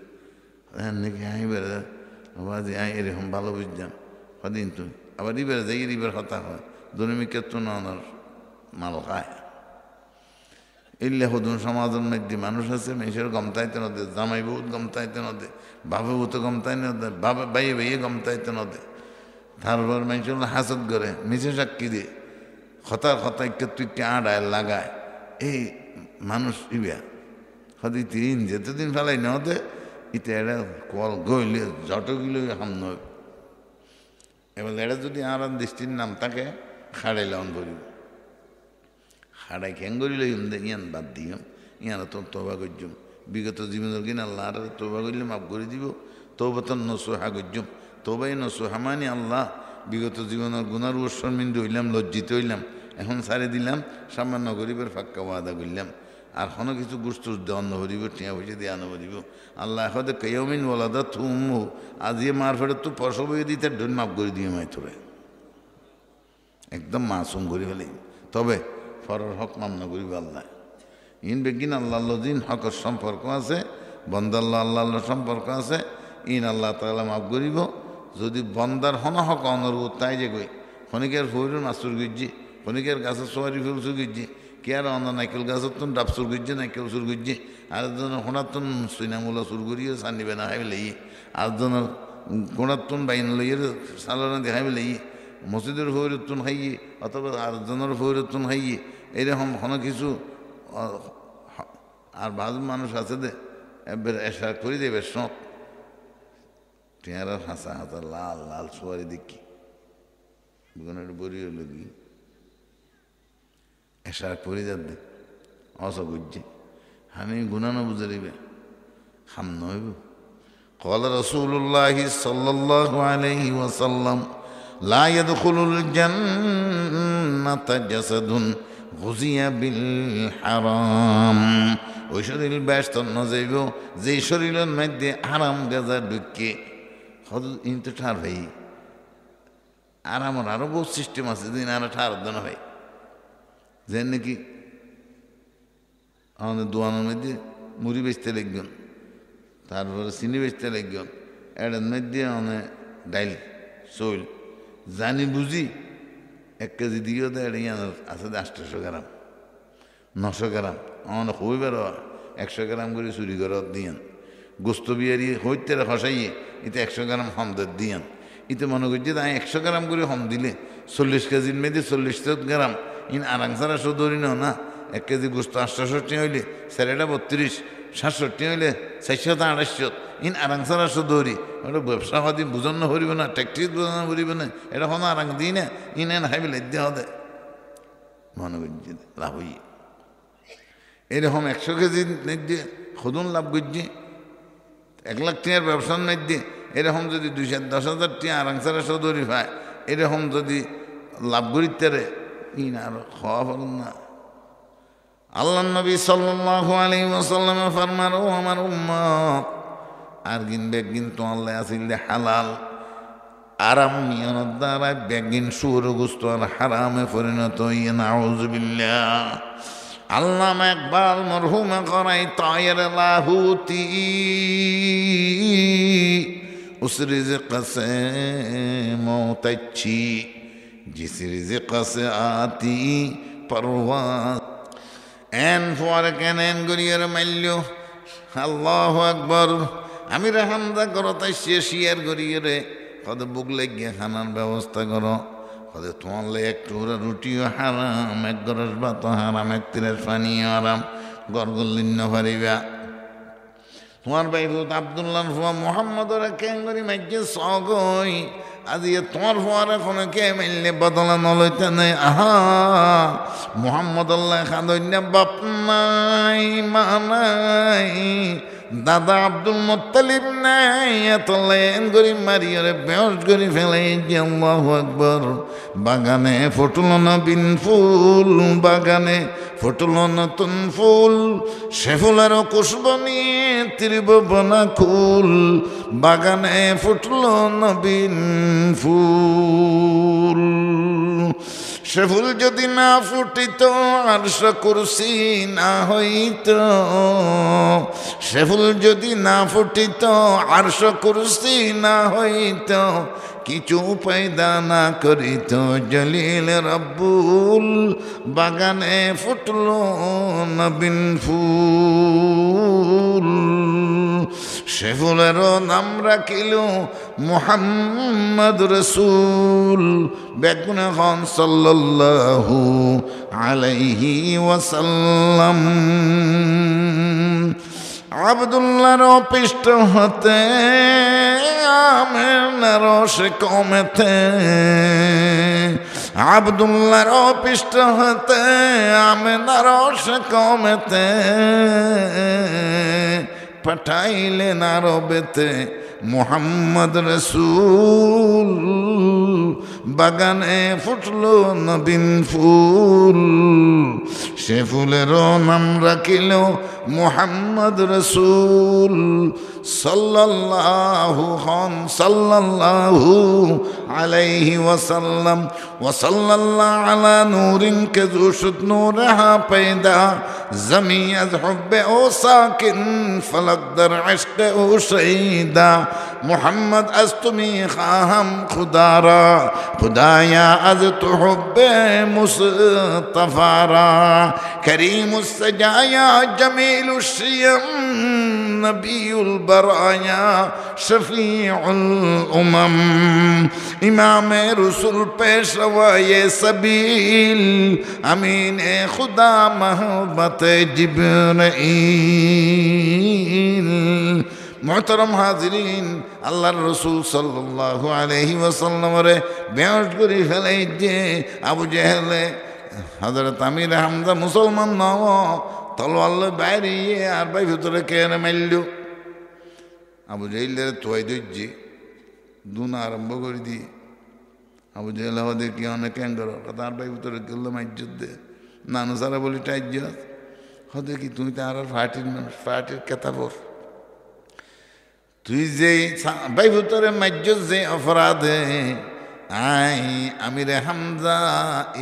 নাকি আই বেড়ে বাবা যে আই এরকম ভালো বুঝলাম হদিন তুমি আবার ইবের যাই ইবের কথা হয় দৈনিকের তো নানার মাল খায় এলে হদুন সমাজের মধ্যে মানুষ আছে মেয়ের গমতাইতে নদে জামাই বহুত গমতাইতে নদে বাবা বহুত গমতাই নদে বাবা বাইয়ে বাইয়ে গমতাইতে নদে তারপর মানুষ হাসত করে মিছে সাক্ষী দিয়ে হতার হতা তুই আড়ায় লাগায় এই মানুষ ইবিয়া হদি তিন যেতদিন ফেলাই নদে ইতে এটা কল গইলে যত গিলে হাম নয় এবার এটা যদি আর দৃষ্টির নাম তাকে খাড়াই লাউন করিব খাড়াই খেং করিল ইয়ান বাদ দিম ইয়ান তো তোবা করজুম বিগত জীবনের কিনা আল্লাহ আর তোবা করলে মাফ করে দিব তৌবতন নসুহা করজুম তোবাই নসুহা মানে আল্লাহ বিগত জীবনের গুনার শর্মিন্দু হইলাম লজ্জিত হইলাম এখন সারে দিলাম সামান্য গরিবের ফাক্কা ওয়াদা করলাম আর কোনো কিছু গোষ্ঠী দেওয়ান ভরিব টিয়া পয়সা দিয়ে আনো ভরিব আল্লাহ এখন কেয়মিন ওলাদা থুম আজ ইয়ে মার ফেরত তো পরশব দিতে ঢোল মাফ করে দিয়ে মাই তোরে একদম মাসুম করি ফেলি তবে ফরর হক মামনা করিব আল্লাহ ইন বেগিন আল্লাহ দিন হকর সম্পর্ক আছে বন্দাল্লাহ আল্লাহ সম্পর্ক আছে ইন আল্লাহ তাআলা মাফ করিব যদি বন্দার হন হক অনুরোধ তাই যে গই খনিকের ফৌরুন মাসুর গিজি খনিকের গাছের সোয়ারি ফুল সুর গিজি কে আর অন্য নাইকেল গাছের তুন ডাব সুর গিজি নাইকেল সুর গিজি আর হোনার তুন সুইনামুলা সুর করিয়ে সানিবে না হাইবে লেই আর জনের গোড়ার তুন বাইন লইয়ের সালানা দেখাইবে লেই মসজিদের ফৌরের তুন খাইয়ে অথবা আর জনের ফৌরের তুন খাইয়ে এইরকম কোনো কিছু আর ভালো মানুষ আছে দে এবার এসা করে দেবে শখ টিয়ারা হাসা হাতা লাল লাল সোয়ারি দেখি গুণের বড়িও লগি এসা করে যাবে অস বুঝছে আমি গুণানো বুঝে দিবে হাম নইব قال رسول الله صلى الله عليه وسلم لا يدخل الجنة جسد গুজিয়া বিল হারাম ওই শরীর ব্যস্ত ন যাইব যেই শরীরের মধ্যে হারাম গাজা ঢুকে হদ ইন্তু ঠার ভাই আর আমার আরো বহু সিস্টেম আছে দিন আর ঠার দেন ভাই যে নাকি আমাদের দোয়ানোর মধ্যে মুড়ি বেচতে লাগবেন তারপরে চিনি বেচতে লাগবেন এটার মধ্যে মানে ডাইল চইল জানি বুঝি 1 কেজি দিয়েও তো এটা আছে 800 গ্রাম 900 গ্রাম আমার খুবই বেরো 100 গ্রাম করে চুরি করে দিয়েন গোস্ত বিয়ারি হইতে খসাইয়ে এতে 100 গ্রাম হম দিয়েন এতে মনে করছি তাই 100 গ্রাম করে হম দিলে 40 কেজির মেয়েদের 40 গ্রাম ইন আরাং সারা সদরি না 1 কেজি গোস্ত 860 হইলে স্যারেটা 32 67 হইলে 428 ইন আরাং সারা সদরি ওটা ব্যবসা হদি বুঝন না হরিব না ট্যাক্টিস বুঝানো হরিব না এটা হন আরাং দিই না ইন এন হাইবে লেদ্যা হদে মনে করছি লাভ হইয়ে এরকম 100 কেজি নেদ্যে খুদুন লাভ করছি 1 লাখ টাকার ব্যবসার মধ্যে এরকম যদি 210,000 টাকা আরাংসারা সদরি পায় এরকম যদি লাভ করিতে রে ইন আর খাওয়া পারুন না আল্লাহ নবী সাল্লাল্লাহু আলাইহি ওয়াসাল্লাম ফরমান ও আমার উম্মত আর গিন বেগিন তো আল্লাহ আসিলে হালাল আরাম নিয়ত দ্বারা বেগিন সুর গুস্ত আর হারামে পরিণত হইয়ে নাউযুবিল্লাহ আল্লামা ইকবাল মরহুম করাই তায়ের লাহুতি उस रिज़्क़ से मौत अच्छी जिस रिज़्क़ से आती परवाज़ एन फुआर केन गुरियर मल्यो अल्लाहु अकबर आमिर हमदा करो ताई शेशियर गुरियरे कद बुक लेगे खानार व्यवस्था करो कद तुम्हारे एक टूरा रुटियो हराम एक गरस भात हराम एक तिरेस पानी हराम गरगुल्लिन नफरिबा তোমার ভাই হুদ আব্দুল্লাহ ফুয়া মোহাম্মদর কেঙ্গরি মাইকে সগই আজি তোমার ফুয়ার এখন কে মিললে বদলা নলইতে নেই আহা মোহাম্মদ আল্লাহ খাদইনা বাপ নাই মা নাই দাদা আব্দুল মুত্তালিব নাই এতলেন গরি মারিয়রে বেহস গরি ফেলে যে আল্লাহু আকবার বাগানে ফুটল নবীন ফুল বাগানে ফুটল নতুন ফুল সে ফুলেরও খুশব নিয়ে ত্রিভুবনা খুল বাগানে ফুটল নবীন ফুল সে ফুল যদি না ফুটিত আরশ কুরসি না হইত সে ফুল যদি না ফুটিত আরশ কুরসি না হইত কিছু পয়দা না করিত জলিল রব্বুল বাগানে ফুটল নবীন ফুল সে ফুলেরও নাম রাখিল মুহাম্মদ রসুল বেগুন খান সাল্লাল্লাহু আলাইহি ওয়াসাল্লাম আব্দুল্লাহর পৃষ্ঠ হতে আমেনার সে কমেতে আব্দুল্লাহর পৃষ্ঠ হতে আমেনার সে কমেতে পাঠাইলেন আরবেতে মুহাম্মদ রসুল বাগানে ফুটল নবীন ফুল সে ফুলেরও নাম রাখিল মুহাম্মদ রসুল সাল্লাল্লাহু আলাইহি ওয়াসাল্লাম ওয়াসাল্লাল্লাহু আলা নূরিন কে জো শুদ নূরহা पैदा ज़मी अज़ हुब्बे ओ साकिन फलक दर इश्क़ ओ शहीदा मोहम्मद अज़ तुमी ख़ाहम खुदारा खुदाया अज़ तु हुब्बे मुस्तफ़ारा करीमुस सजाया जमीलुश शियम नबीउल बराया शफीउल उमम इमाम रसूल पेशवाए सबील अमीन खुदा महबत जिब्राइल मोहतरम हाजिरीन আল্লাহর রসুল সাল্লাল্লাহু আলাইহি ওয়াসাল্লাম রে বেয়াস করে ফেলাই যে আবু জেহেলে হযরত আমির হামজা মুসলমান নও তলোয়ার বাইরে আর ভাই ভিতরে কেনে মাইলু আবু জেহেলের তোয়াই দইজি দুনা আরম্ভ করে দি আবু জেহেল আমাদের কি অনেক কেন করো তার ভাই ভিতরে গেল মাইজ্জত দে নানু সারা বলি টাইজ হতে কি তুমি তো আর পার্টির মানুষ, পার্টির কেতাবর তুই যে ভাই ভুতরে মাজ্য যে অপরাধে আই আমিরে হামজা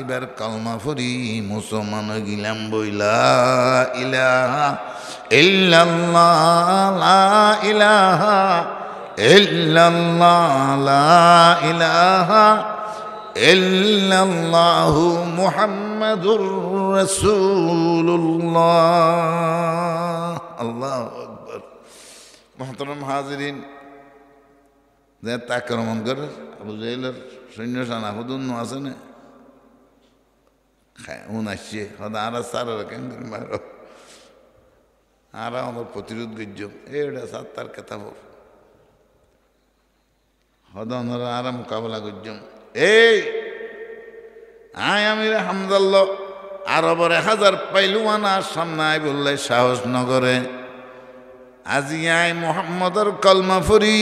এবার কলমা ফরি মুসলমান গিলাম বইলা ইলাহা ইল্লাল্লাহ লা ইলাহা ইল্লাল্লাহ লা ইলাহা ইল্লাল্লাহু মুহাম্মাদুর রাসূলুল্লাহ। আল্লাহু আকবার। মুহতারাম হাজিরিন, যে আক্রমণ করে আবু জাহেলের সৈন্য সানা হুদুন আছে না উন আসছে হয়তো আর সার কেন করে মারো আর আমার প্রতিরোধ গজ্য এটা সাত তার কেতাব হয়তো ওনারা আর মোকাবেলা করছম। এই আয় আমির হামদাল্ল আরবর 1000 পাইলুয়ান আর সামনে আয় বললে সাহস নগরে আজি আয় মোহাম্মদর কলমা ফরি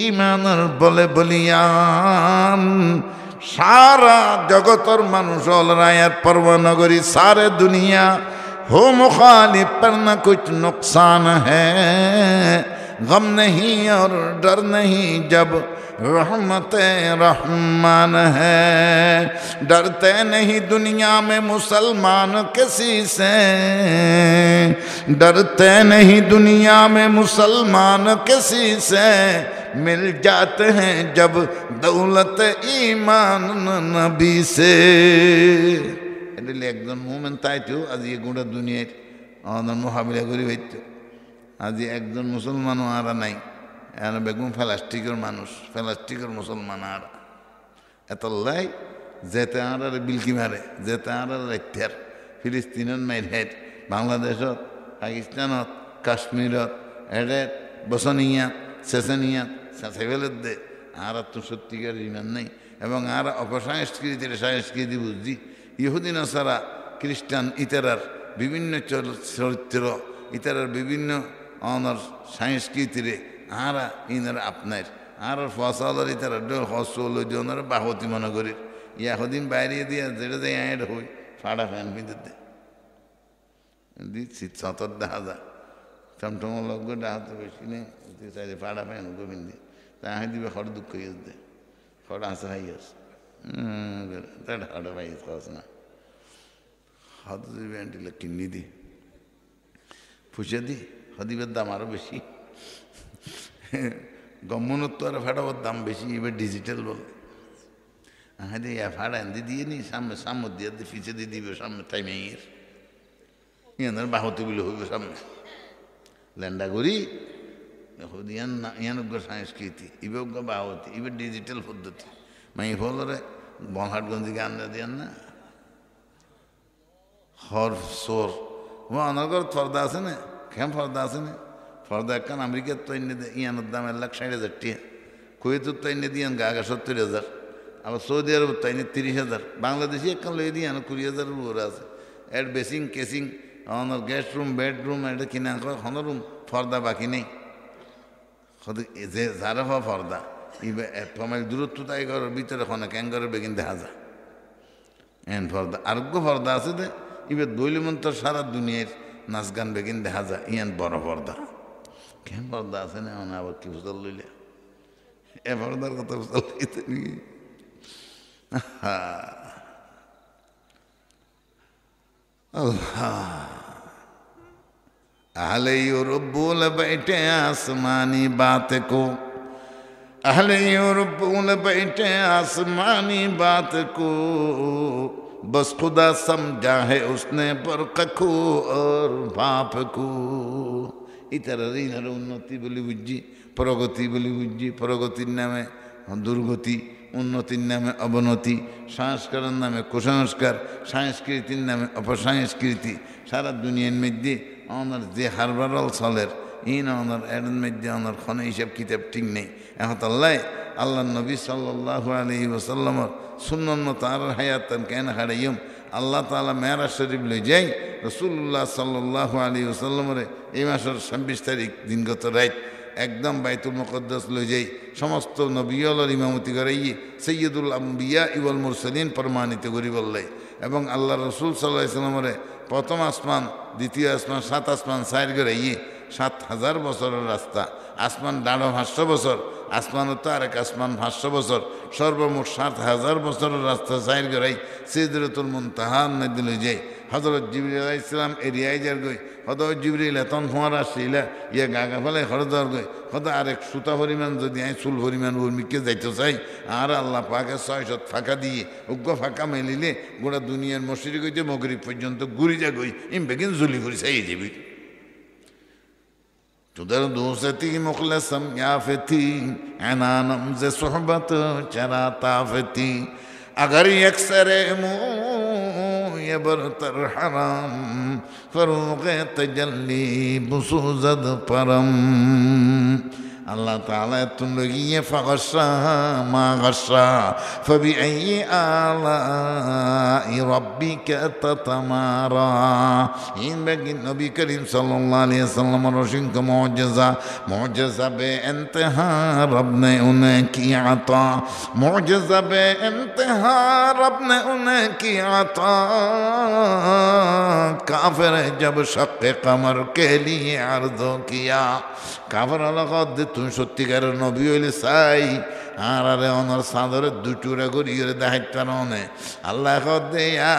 ইমানের বলে বলিয়ান সারা জগতর মানুষ রায়াত পর্বনগরী সারে দুনিয়া हो मुखालिफ पर न कुछ नुकसान है गम नहीं और डर नहीं जब रहमत रहमान है डरते नहीं दुनिया में मुसलमान किसी से डरते नहीं दुनिया में मुसलमान किसी से मिल जाते हैं जब दौलत ईमान नबी से। একজন মোমেন তাইতো আজি গোটা দুনিয়ার আমাদের মোকাবিলা করি হইতো আজি একজন মুসলমানও আর নাই আর বেগুন প্লাস্টিকের মানুষ প্লাস্টিকের মুসলমান আর এত লাই যেতে আর বিলকি মারে যেতে আর রাইতার ফিলিস্তিনের মাইর হেড বাংলাদেশত পাকিস্তানত কাশ্মীরত এডে বসনিয়া সেসনিয়া সেফেলের দে আর তো সত্যিকার ইমান নেই এবং আর অপসংস্কৃতির সংস্কৃতি বুঝছি ইহুদি নাসারা খ্রিস্টান ইতারার বিভিন্ন চরিত্র ইতারার বিভিন্ন অনর সংস্কৃতিরে আরা ইনারা আপনার আর ফসলের ইতারা হসল ওনারা বাহতি মনে করি ইয়াহদিন বাইরে দিয়া যেটা যে অ্যাড হই ফাড়া ফ্যান পিঁধে দে দিচ্ছি 70 দেখা যায় টমটম লগ্ন ডাহাতে বেশি নেই ফাড়া ফ্যান গোবিন্দি তাই দিবে হর দুঃখ ইয়ে দে হর আসে হাই আছে ভাই না হত দিবে আন্টিলে কিনি দি ফুসে দি হদিবের দাম আরো বেশি গমনত্ব আর ফাটাবার দাম বেশি এবার ডিজিটাল বল হ্যাঁ রে ফাড়া এনে দিয়ে নি সামনে সামনে দিয়ে ফিচে দিয়ে দিবে সামনে টাইমে ইয়ানের বাহতি বলে হইবে সামনে ল্যান্ডা করি ইয়ান না ইয়ানজ্ঞ সংস্কৃতি ইবেজ্ঞ বাহতি এবার ডিজিটাল পদ্ধতি মাই ফলরে বনহাটগঞ্জি গান দিয়ান না হর সোর অনর্গর ফর্দা আছে না কেম ফর্দা আছে না ফর্দা একখান আমেরিকার তো এনে ইয়ানোর দাম 1,60,000 টিয়া কুয়েতের তো এনে দিয়ান গা 70,000 আবার সৌদি আরব তো এনে 30,000 বাংলাদেশি একখান লই দিয়ান 20,000 উপরে আছে এর বেসিং কেসিং অনর গেস্ট রুম বেডরুম এটা কিনা হন রুম ফর্দা বাকি নেই যে যারা হওয়া ফর্দা তোমার দূরত্ব তাই ঘরের ভিতরে খনে ক্যাঙ্গরের বেগিন দেখা যায় এন ফর্দা আরোগ্য ফর্দা আছে দে এবার দৈলিমন্তর সারা দুনিয়ার নাচ গান বেগিন দেখা যায় ইয়ান বড় পর্দা কেন পর্দা আছে না আবার কি ফুসল লইলে এ পর্দার কথা ফুসল লইতে নাকি अहले यूरोप बोल बैठे आसमानी बात को अहले यूरोप बोल बैठे आसमानी बात को बस खुदा समझा है उसने बरक़ को और बाप को इतरार उन्नति बोली बुझी प्रगति बोली बुझी प्रगतिर नामे दुर्गति उन्नतिर नामे अवनति संस्कारेर नामे कुसंस्कार संस्कृतिर नामे अपसंस्कृति सारा दुनियार मध्य अनर जे हारबारल चलेर इन अनर एर मध्य अनर खन हिसाब किताब ठीक नहीं এখন আল্লাহ নবী সাল্লাল্লাহু আলাইহি ওয়াসাল্লামের সুন্নাত মতো আর হায়াতান কেন হারাইম আল্লাহ তাআলা মেরাজ শরীফ লই যাই রাসূলুল্লাহ সাল্লাল্লাহু আলাইহি ওয়াসাল্লামের এই মাসের 26 তারিখ দিনগত রাত একদম বাইতুল মুকদ্দাস লই যাই সমস্ত নবিয়লর ইমামতি করাই সৈয়দুল আম্বিয়া ইওয়াল মুরসালিন প্রমাণিত করি বললাই এবং আল্লাহ রসুল সাল্লাহ সাল্লামরে প্রথম আসমান দ্বিতীয় আসমান 7 আসমান সাইর করাইয়ে 7,000 বছরের রাস্তা আসমান দাঁড়ো 500 বছর আসমান তো আরেক আসমান 500 বছর সর্বমোট 7,000 বছরের রাস্তা সাইর করাই সিদরাতুল মুনতাহার মধ্যে লই যাই হযরত জিবরিল আলাইহিস সালাম এরিয়ায় যার গই হযরত জিবরিল এতন ফোয়ার আসছিলা ইয়া গাগা ফেলে হরদার গই হয়তো আরেক সুতা পরিমাণ যদি আই চুল পরিমাণ উর্মিকে যাইতে চাই আর আল্লাহ পাকে 600 ফাঁকা দিয়ে উগ্র ফাঁকা মেলিলে গোটা দুনিয়ার মশরিক হইতে মগরিব পর্যন্ত ঘুরি যা গই ইম বেগিন জুলি করে চাই যাবি تدر دوستی مخلصم یافتی عنانم ز صحبت چرا تافتی اگر یک سر موی برتر حرام فروغ تجلی بسوزد پرم اللہ تعالی تم لوگی فغشا ما غشا فبأي آلاء ربك تتمارى این بگی نبی کریم صلی اللہ علیہ وسلم روشن کا معجزہ بے انتہا رب نے انہیں کی عطا معجزہ بے انتہا رب نے انہیں کی عطا کافر جب شق قمر کے لیے عرض کیا কাফের আলাকাত তুমি সত্যিকারের নবী হইলে চাই আর আরে অনার চাঁদরে দুটুরা করিয়ে দেখাইতে নে আল্লাহ কত দেয়া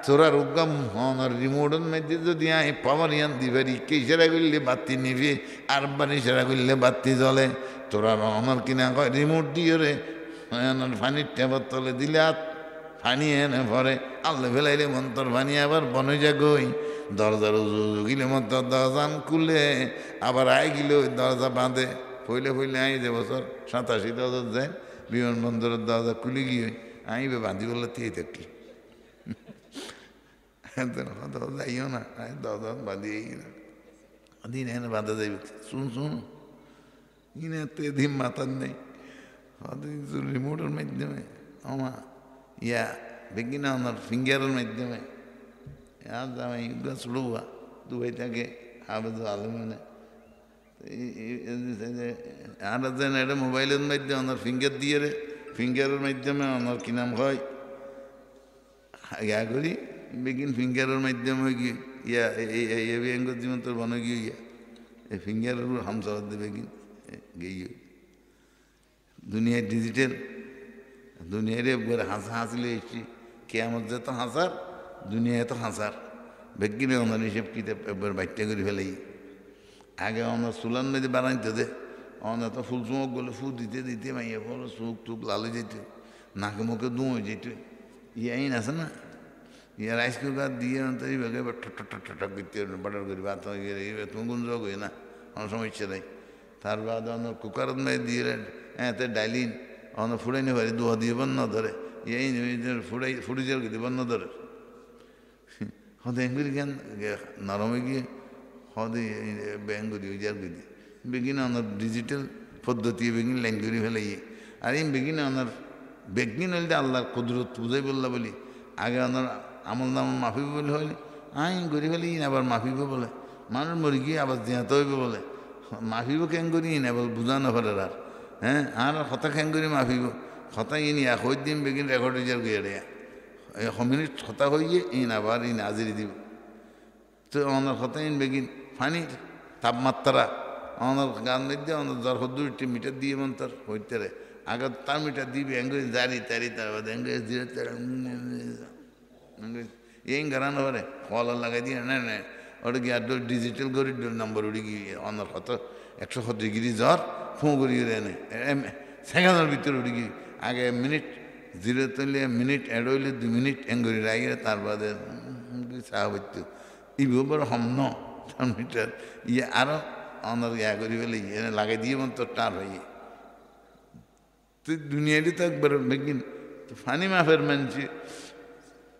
তোরা রোগাম অনার রিমোটের মধ্যে যদি আই পাওয়ার ইয়ান দিবারি কে ইশারা করলে বাতি নিবি আর বার ইশারা করলে বাতি জ্বলে তোরা অনার কিনা কয় রিমোট দিয়ে রে অনার পানির ট্যাপের তলে দিলে আর পানি এনে ভরে আল্লাহ ফেলাইলে মন্তর পানি আবার বনে যা গই দরজার গিলে মন্তর দরজান খুলে আবার আই গিলে ওই দরজা বাঁধে ফইলে ফইলে আই যে বছর 87 দরজা যায় বিমানবন্দরের দরজা খুলে গিয়ে আইবে বাঁধি বললে তিয়ে থাকি যাইও না দরজা বাঁধিয়ে না দিন এনে বাঁধা যাইবে শুন ইনে তো এদিন মাথার নেই রিমোটের মাধ্যমে আমা ইয়া বেগিনা ওনার ফিঙ্গারের মাধ্যমে সুড়ুয়া দুবাই থেকে হাফেজ আলমিনে আর এটা মোবাইলের মাধ্যমে ওনার ফিঙ্গার দিয়ে রে ফিঙ্গারের মাধ্যমে ওনার কি নাম হয় ইয়া করি বেগিন ফিঙ্গারের মাধ্যমে গিয়ে ইয়া এই ব্যাঙ্গর জীবন তোর বনে গিয়ে ইয়া এই ফিঙ্গারের হামসাবাদ দেবে কিন গিয়ে দুনিয়া ডিজিটাল দুনিয়ারে একবার হাসলে এসছি কেমন যেত হাসার দুনিয়ায় তো হাসার বেগিনে ওনার হিসেব কিতাব একবার বাইটটা করে ফেলাই আগে ওনার চুলার মধ্যে বানাইতে দে ওনার তো ফুল চুমক গেলে ফু দিতে দিতে মাইয়া ফল চুক টুক লালে যেত নাকে মুখে দুঁয়ে যেত আইন আছে না ইয়া রাইস কুকার দিয়ে তো এইভাবে ঠক করতে বাটার করি ভাত তুমি কোন যোগ হয়ে না কোনো সমস্যা নেই তার বাদ ওনার কুকারের মধ্যে দিয়ে হ্যাঁ তো ডাইলিন অনেক ফুড়াই নি পারি দোয়া দিয়ে বন্য ধরে এই ফুড়ি জেল গিয়ে বন্য ধরে হতে এঙ্গুরি কেন নরমে গিয়ে হতে ব্যাঙ্গুরি ওই জার গিয়ে বেগিনে ওনার ডিজিটাল পদ্ধতি বেগিন ল্যাঙ্গুরি ফেলাইয়ে আর এই বেগিনে ওনার বেগিন হইলে আল্লাহর কুদরত বুঝাই বললা বলি আগে ওনার আমল নাম মাফিব বলে হইলে আইন গড়ি ফেলি আবার মাফিব বলে মানুষ মরি গিয়ে আবার জিয়াতে হইবে বলে মাফিব কেন করি না বল বুঝানো ফেলে আর হ্যাঁ আর হতা খেং করে মাফিব হতা ইনি হই দিন বেগিন রেকর্ড যার গিয়ে রে মিনিট হতা হইয়ে ইন আবার ইন হাজিরি দিব তো আমার হতা ইন বেগিন পানির তাপমাত্রা আমার গান মধ্যে আমার জ্বর 2 মিটার দিয়ে মন্তর হইতে রে আগে তার মিটার দিবি এঙ্গুরি জারি তারি তার বাদ এঙ্গুরি দিয়ে এই গারানো হরে কল লাগাই দিয়ে না না ওটা গিয়ে আর ডিজিটাল করি নাম্বার উড়ে গিয়ে আমার হত 170 ডিগ্রি জ্বর ফোঁ করি এনে সেকেন্ডের ভিতরে উঠে গিয়ে আগে মিনিট জিরো তুললে মিনিট অ্যাড হইলে 2 মিনিট এঙ্গুরি রাখি তার বাদে চা হইতো ইবো বড় হম তার মিটার ইয়ে আরও অনার ইয়া করি ফেলে এনে লাগাই দিয়ে মন তোর টার হইয়ে তুই দুনিয়াটি তো একবার বেগিন তো ফানি মাফের মানছি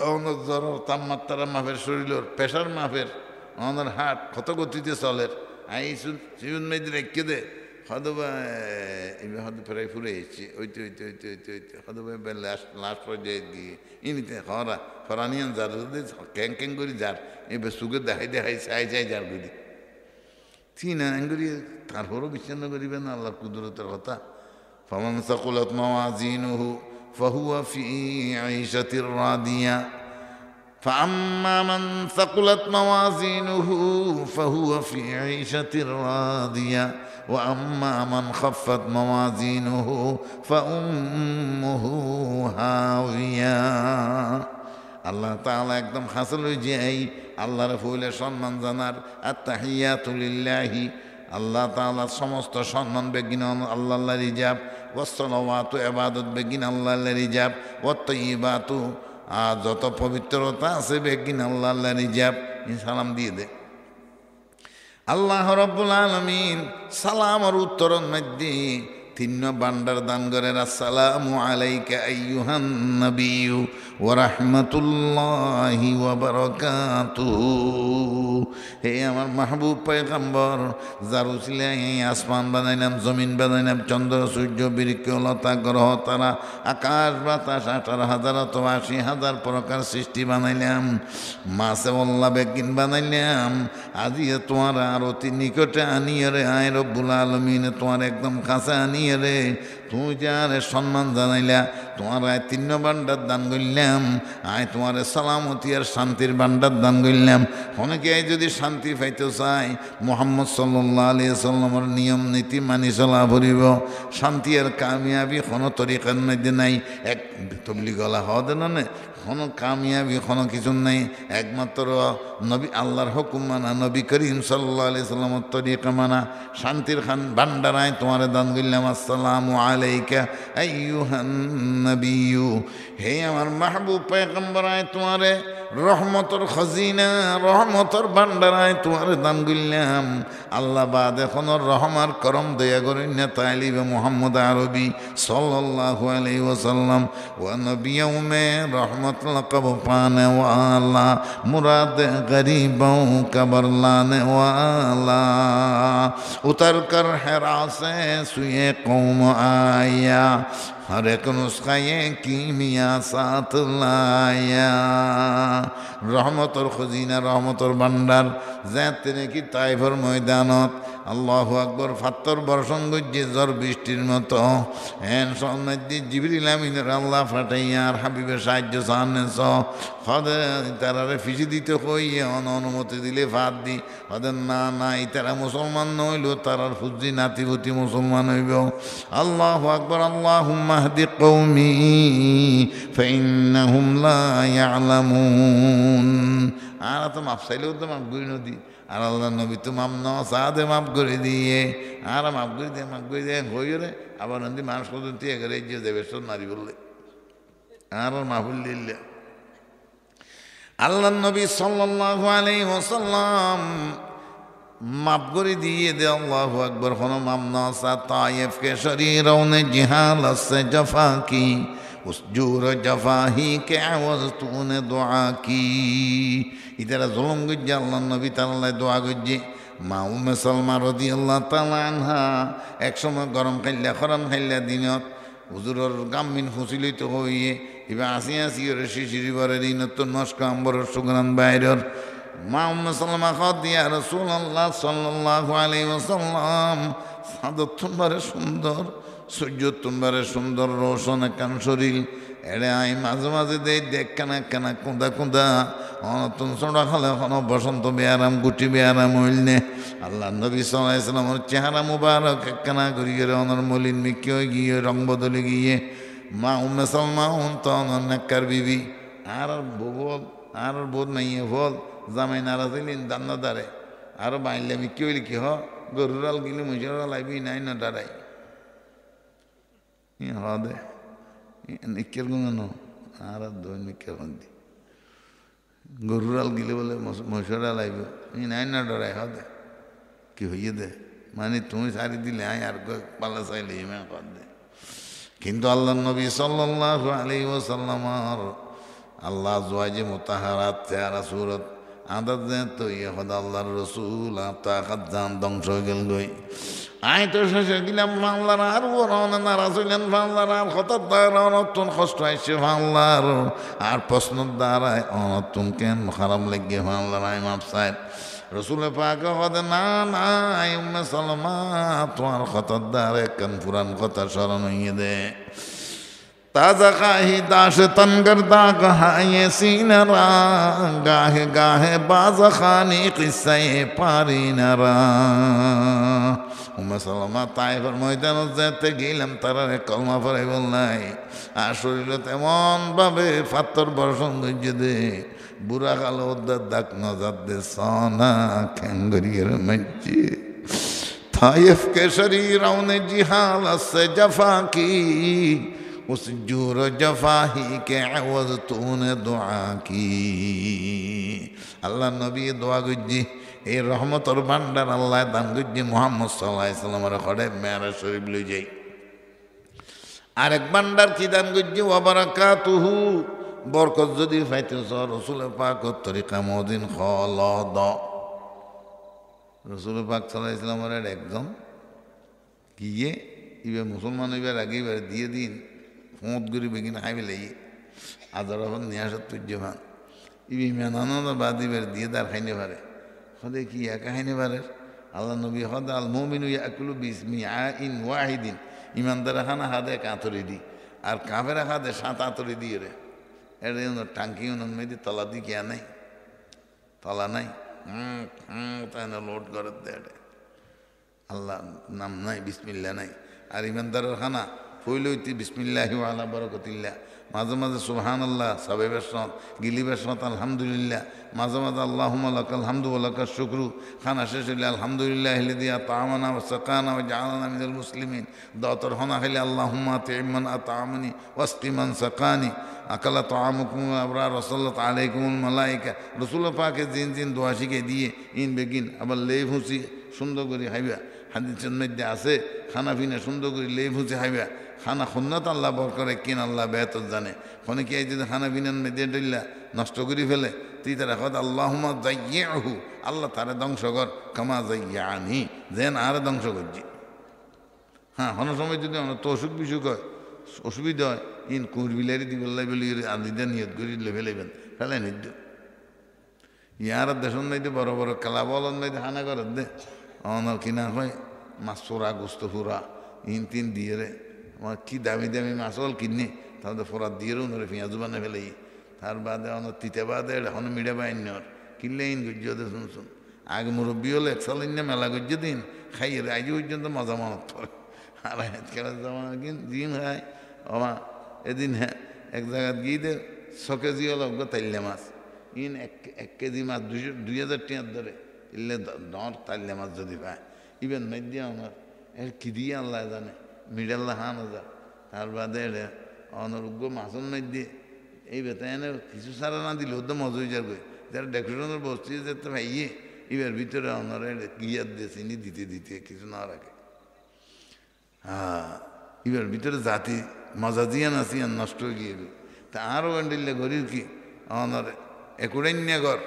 অনার জ্বর তাপমাত্রা মাফের শরীরের প্রেশার মাফের অনার হাট কত গতিতে চলের আই সিউন মেয়েদের রেখে দে হদবা এবার হয়তো প্রায় ফুরে এসেছি ওইতে হদবা লাস্ট পর্যায়ে গিয়ে ইনিতে হরা ফরানিয়ান যার ক্যাং ক্যাং করি যার এবার সুখে দেখাই চাই যার করি তিনা করি তারপরও বিশ্বাস করিবে না আল্লাহর কুদরতের কথা। ফামান সাকুলাত মাওয়াজিনুহু ফাহুয়া ফি আইশাতির রাদিয়া فأما من ثقلت موازينه فهو في عيشة راضية وأما من خفت موازينه فأمه هاوية আল্লাহ তাআলা একদম হাসিল হয়ে যে এই আল্লাহর ফুলে সম্মান জানার আত্তাহিয়াতু লিল্লাহি আল্লাহ তাআলার সমস্ত সম্মান বেগিন আল্লাহর রিজাব ওয়াসসালাওয়াতু ইবাদত বেগিন আল্লাহর রিজাব ওয়াত-তাইয়্যিবাতু আর যত পবিত্রতা আছে বেগিন আল্লাহ রিজাব সালাম দিয়ে দে। আল্লাহ রাব্বুল আলামিন সালামের উত্তরণ মধ্যে তিন বান্ডার দান করেন। আসসালামু আলাইকা আইয়ুহান নবিয়্যু ওয়া রাহমাতুল্লাহি ওয়া বারাকাতুহু। হে আমার মাহবুব পয়গম্বর, যার উসিলায় এই আসমান বানাইলাম, জমিন বানাইলাম, চন্দ্র সূর্য বৃক্ষ লতা গ্রহ তারা আকাশ বাতাস 18,080,000 প্রকার সৃষ্টি বানাইলাম, মাছে অল্লা বেগিন বানাইলাম। আজি তোমার আর অতি নিকটে আনিয়ে রে আয় রব্বুল আলামিন, তোমার একদম কাছে আনিয়ে রে তুমি যার সম্মান জানাইলা, তোমার আয় তিন বান্ডার দান করলাম, আয় তোমার সালামতি আর শান্তির বান্ডার দান করলাম। অনেকে যদি শান্তি পাইতে চায় মুহাম্মদ সাল্লাল্লাহু আলাইহি সাল্লামের নিয়ম নীতি মানি চলা ভরিব। শান্তি আর কামিয়াবি কোনো তরিকার মধ্যে নাই। এক তবলিগলা হওয়া দেন না কোনো কামিয়াবি কোনো কিছু নাই, একমাত্র নবী আল্লাহর হুকুম মানা, নবী করিম সাল্লাল্লাহু আলাইহি সাল্লামের তরিকা মানা। শান্তির খান ভান্ডারায় তোমার দান করলাম। আসসালামু আলাইকা আইয়ুহান নবিয়্যু, হে আমার মাহবুব পয়গম্বরায় তোমারে রহমতর খজিনা, রহমতর ভান্ডারায় তোমার দান করলাম। আল্লাহ বাদ এখন রহমার করম দয়া করেন না তাইলিবে মুহাম্মদ আরবি সাল্লাল্লাহু আলাইহি ওয়াসাল্লাম ওয়া নবিয়ুমে রহমত লকব পানে ওয়ালা মুরাদ গরিবों कबर लाने वाला उतर कर हेरा से सुए कौम आया हर एक नुस्खा ये कीमिया साथ लाया। রহমতর খজিনা, রহমতর ভান্ডার যাতে নাকি তাইফের ময়দানত আল্লাহু আকবার ফাত্তর বর্ষণ গজ্জে ঝড় বৃষ্টির মতো এন সন্ন্যাদি জিবরিল আমিনের আল্লাহ ফাটাইয়ার হাবিবের সাহায্য সাহান্নেছ হদে তারারে ফিসি দিতে হইয়ে অনুমতি দিলে ফাঁদ দি হদে না না তারা মুসলমান নইল, তারার ফুজি নাতিভূতি মুসলমান হইব। আল্লাহু আকবার আল্লাহুম্মা হদি কওমি ফাইন্নাহুম লা ইয়ালামুন। আর তো মাপ চাইলেও তো মাপ করি নদী, আর আল্লাহ নবী তো মাপ ন সাদে মাপ করে দিয়ে আর মাপ করে দিয়ে হইও রে আবার নদী মানুষ পর্যন্ত এগারে যে দেবে সব নারী বললে আর মাহবুল দিল্লে। আল্লাহ নবী সাল্লাল্লাহু আলাইহি ওয়াসাল্লাম মাপ করে দিয়ে দে। আল্লাহু আকবার কোনো মাপ ন সা তায়েফ কে শরীরোं ने जिहालत से जफा की उस जूर जफाही के आवाज तूने दुआ की। इधर जुल्म गुज्जे अल्लाह नबी ताला दुआ गुज्जे। মা উম্মে সালমা রাদিয়াল্লাহু তাআলা আনহা এক সময় গরম খাইলা খরাম খাইলা দিনত হুজুরের গাম্মিন ফুসিলিত হইয়ে এবার আসি আসি ওরে শিশিরি বারে দিনত নস্ক আম্বরের সুগরান বাইরের। মা উম্মে সালমা খাদ দিয়া রাসূলুল্লাহ সাল্লাল্লাহু আলাইহি ওয়াসাল্লাম সাদত তুমবারে সুন্দর, সূর্য তুমবারে সুন্দর রোশন কান শরীর এড়ে আই মাঝে মাঝে দেই দেখ কানা কানা কুঁদা কুঁদা অনতুন সোনা খালে কোনো বসন্ত বেয়ারাম গুটি বেয়ারাম হইলনে। আল্লাহ নবী সাল্লাল্লাহু আলাইহি ওয়াসাল্লামের চেহারা মুবারক একখানা করিয়ে অনর মলিন মিকিয়ে গিয়ে রং বদলে গিয়ে মা উম্মে সালমা তো অনেককার বিবি আর বল আর বোধ মাইয়ে ফল জামাই নারাজ হইলেন দান্নাদারে আরো বাইলে মিকি হইলে কি হ গরুরাল গিলে মুজরাল আইবি নাই না দাঁড়াই হদে নিকের গুণ আর দই নিকের বন্দি গরুরাল গিলে বলে মশরাল আইব নাই না ডরাই হদে কি হইয়ে দে মানে তুমি সারি দিলে আয় আর পাল্লা চাইলে ইমা কর দে। কিন্তু আল্লাহ নবী সাল্লাল্লাহু আলাইহি ওয়াসাল্লাম আল্লাহ জওয়াজে মুতাহারাত চেহারা সুরত আদাত দেন তো ইয়ে হদ আল্লাহর রসুল তাকাত জান ধ্বংস হয়ে গেল গই আয় তো শেষে গেলাম বাংলার আর ওরা নারাজ হইলেন বাংলার আর হঠাৎ দ্বারা অনতুন কষ্ট আইসে বাংলার আর প্রশ্ন দ্বারায় অনতুন কেন খারাপ লেগে বাংলার আয় মাপ সাহেব রসুল পাক হদ না না উম্মে সালামা তোমার খতরদার একখান পুরান কথা স্মরণ হইয়ে দে ताज़ा खाही दाश तन करता कहा ये सीनरा गाहे गाहे बाज खानी किस्से पारी नरा उम्मे सलमा ताइफर ময়দান যেতে গেলাম তারা কলমা পড়ে বললাই আর শরীরে তেমন ভাবে পাথর বর্ষণ হইছে দে বুড়া কালো ওদের দাগ নজর দে সোনা খেঙ্গরির মজ্জি ताइफ के शरीरों ने जिहालत से जफा की उस जूर जफाही के अवज तूने दुआ की अल्लाह नबी दुआ गुज्जी ए रहमत और भंडार अल्लाह दान गुज्जी मोहम्मद सल्लल्लाहु अलैहि वसल्लम खड़े मेरा शरीफ ले जाई आरेक भंडार की दान गुज्जी व बरकातुहु बरकत जदी फाइते रसूल पाक तरीका मोदिन खलद रसूल पाक सल्लल्लाहु अलैहि वसल्लम एकজন গিয়ে ইবে মুসলমান হইবার আগে এবার দিয়ে দিন ফোঁত গুড়ি বেগিন খাইবে লেগে আদর এখন নিয়ে আসার তুর্যমান ইবি মেনানো বাদ এবার দিয়ে তার খাইনে পারে হদে কি একা খাইনে পারে আল্লাহ নবী হদ আল মুমিনু ইয়াকুলু বিসমি আইন ওয়াহিদিন ইমানদার খানা হাদে কাঁতরি দি আর কাফেরা খাদে 7 আতরি দিয়ে রে এর টাঙ্কি উনন মেদি তলা দি কিয়া নাই তলা নাই তাই না লোড করে দেয় আল্লাহ নাম নাই বিসমিল্লা নাই আর ইমানদারের খানা ফইলইতি বিসমিল্লাহি ওয়া আলা বারাকাতিল্লাহ মাঝে মাঝে সুবহানাল্লাহ সবে বেশত গিলি বেশত আলহামদুলিল্লাহ মাঝে মাঝে আল্লাহুম্মা লাকাল হামদু ওয়া লাকাশ শুকরু খানা শেষ হইলে আলহামদুলিল্লাহ হিলাযী আতা'আমানা ওয়া সাকানা ওয়া জা'আলানা মিনাল মুসলিমিন দাওয়াতর খানা খাইলে আল্লাহুম্মা আতি'মান আতা'আমানি ওয়াসকি মান সাকানি আকালা তা'আমুকুম ওয়া আবরার রাসাল্লাত আলাইকুমুল মালায়েকা রাসূল পাকে জিন জিন দোয়া শিখে দিয়ে ইন বেগিন আবার লেই ফুসি সুন্দর করে হাইবা হাদিসের মধ্যে আছে খানা পিনা সুন্দর করে লেই ফুসি হাইবা খানা খুন্নত আল্লাহ বর করে কিন আল্লাহ বেহতর জানে কোনে কি যদি খানা পিনার মধ্যে ডইলা নষ্ট করে ফেলে তুই তারা কথা আল্লাহুম্মা যায়্যিহু আল্লাহ তারে ধ্বংস কর কামা যায়্যানি যেন আর ধ্বংস করছি হ্যাঁ কোনো সময় যদি তো অসুখ বিসুখ হয় অসুবিধা হয় ইন কুরবিলারি দিবল্লাই বলি আদিদা নিয়ত করি ফেলাইবেন ফেলাই নিদ্য ইয়ার দেশন নাইতে বড় বড় খেলা বলন নাইতে হানা করার দে অনার কিনা হয় মাছ চোরা গোস্ত ফুরা ইন তিন দিয়ে রে আমার কি দামি দামি মাছ হল কিনে তাহলে ফোরাত দিয়ে ওনারে পেঁয়াজ বানে ফেলাই তার বাদে অনার তিতে বাদে এখন মিডে বাইন নেওয়ার কিনলে ইন গুজ্জ দে শুন শুন আগে মুরব্বী হলে একসাল ইন মেলা গুজ্জ দিন খাইয়ে আজ পর্যন্ত মজা মনত পড়ে আর খেলার জামানা কিন দিন হয় আমা এদিন হ্যাঁ এক জায়গায় গিয়ে দে 6 কেজি হলো তাইলে মাছ ইন 1 কেজি মাছ 2000 টাকার ধরে ইলে দর তাইলে মাছ যদি পায় ইভেন মেদিয়া আমার এর কি দিয়ে আল্লাহ জানে মিডাল্লা হান হাজার তার বাদে অনরুগ্য মাছন মধ্যে এই বেতা এনে কিছু সারা না দিলে ওদের মজা হয়ে যাবে যারা ডেকোরেশনের বস্তু যেতে ভাইয়ে এবার ভিতরে অনরা গিয়ার দিয়ে চিনি দিতে দিতে কিছু না রাখে হ্যাঁ এবার ভিতরে জাতি মজা দিয়ে না সিয়ান নষ্ট হয়ে গিয়ে তা আরও এন্ডিলে ঘড়ির কি অনরে একুড়াইন্যা ঘর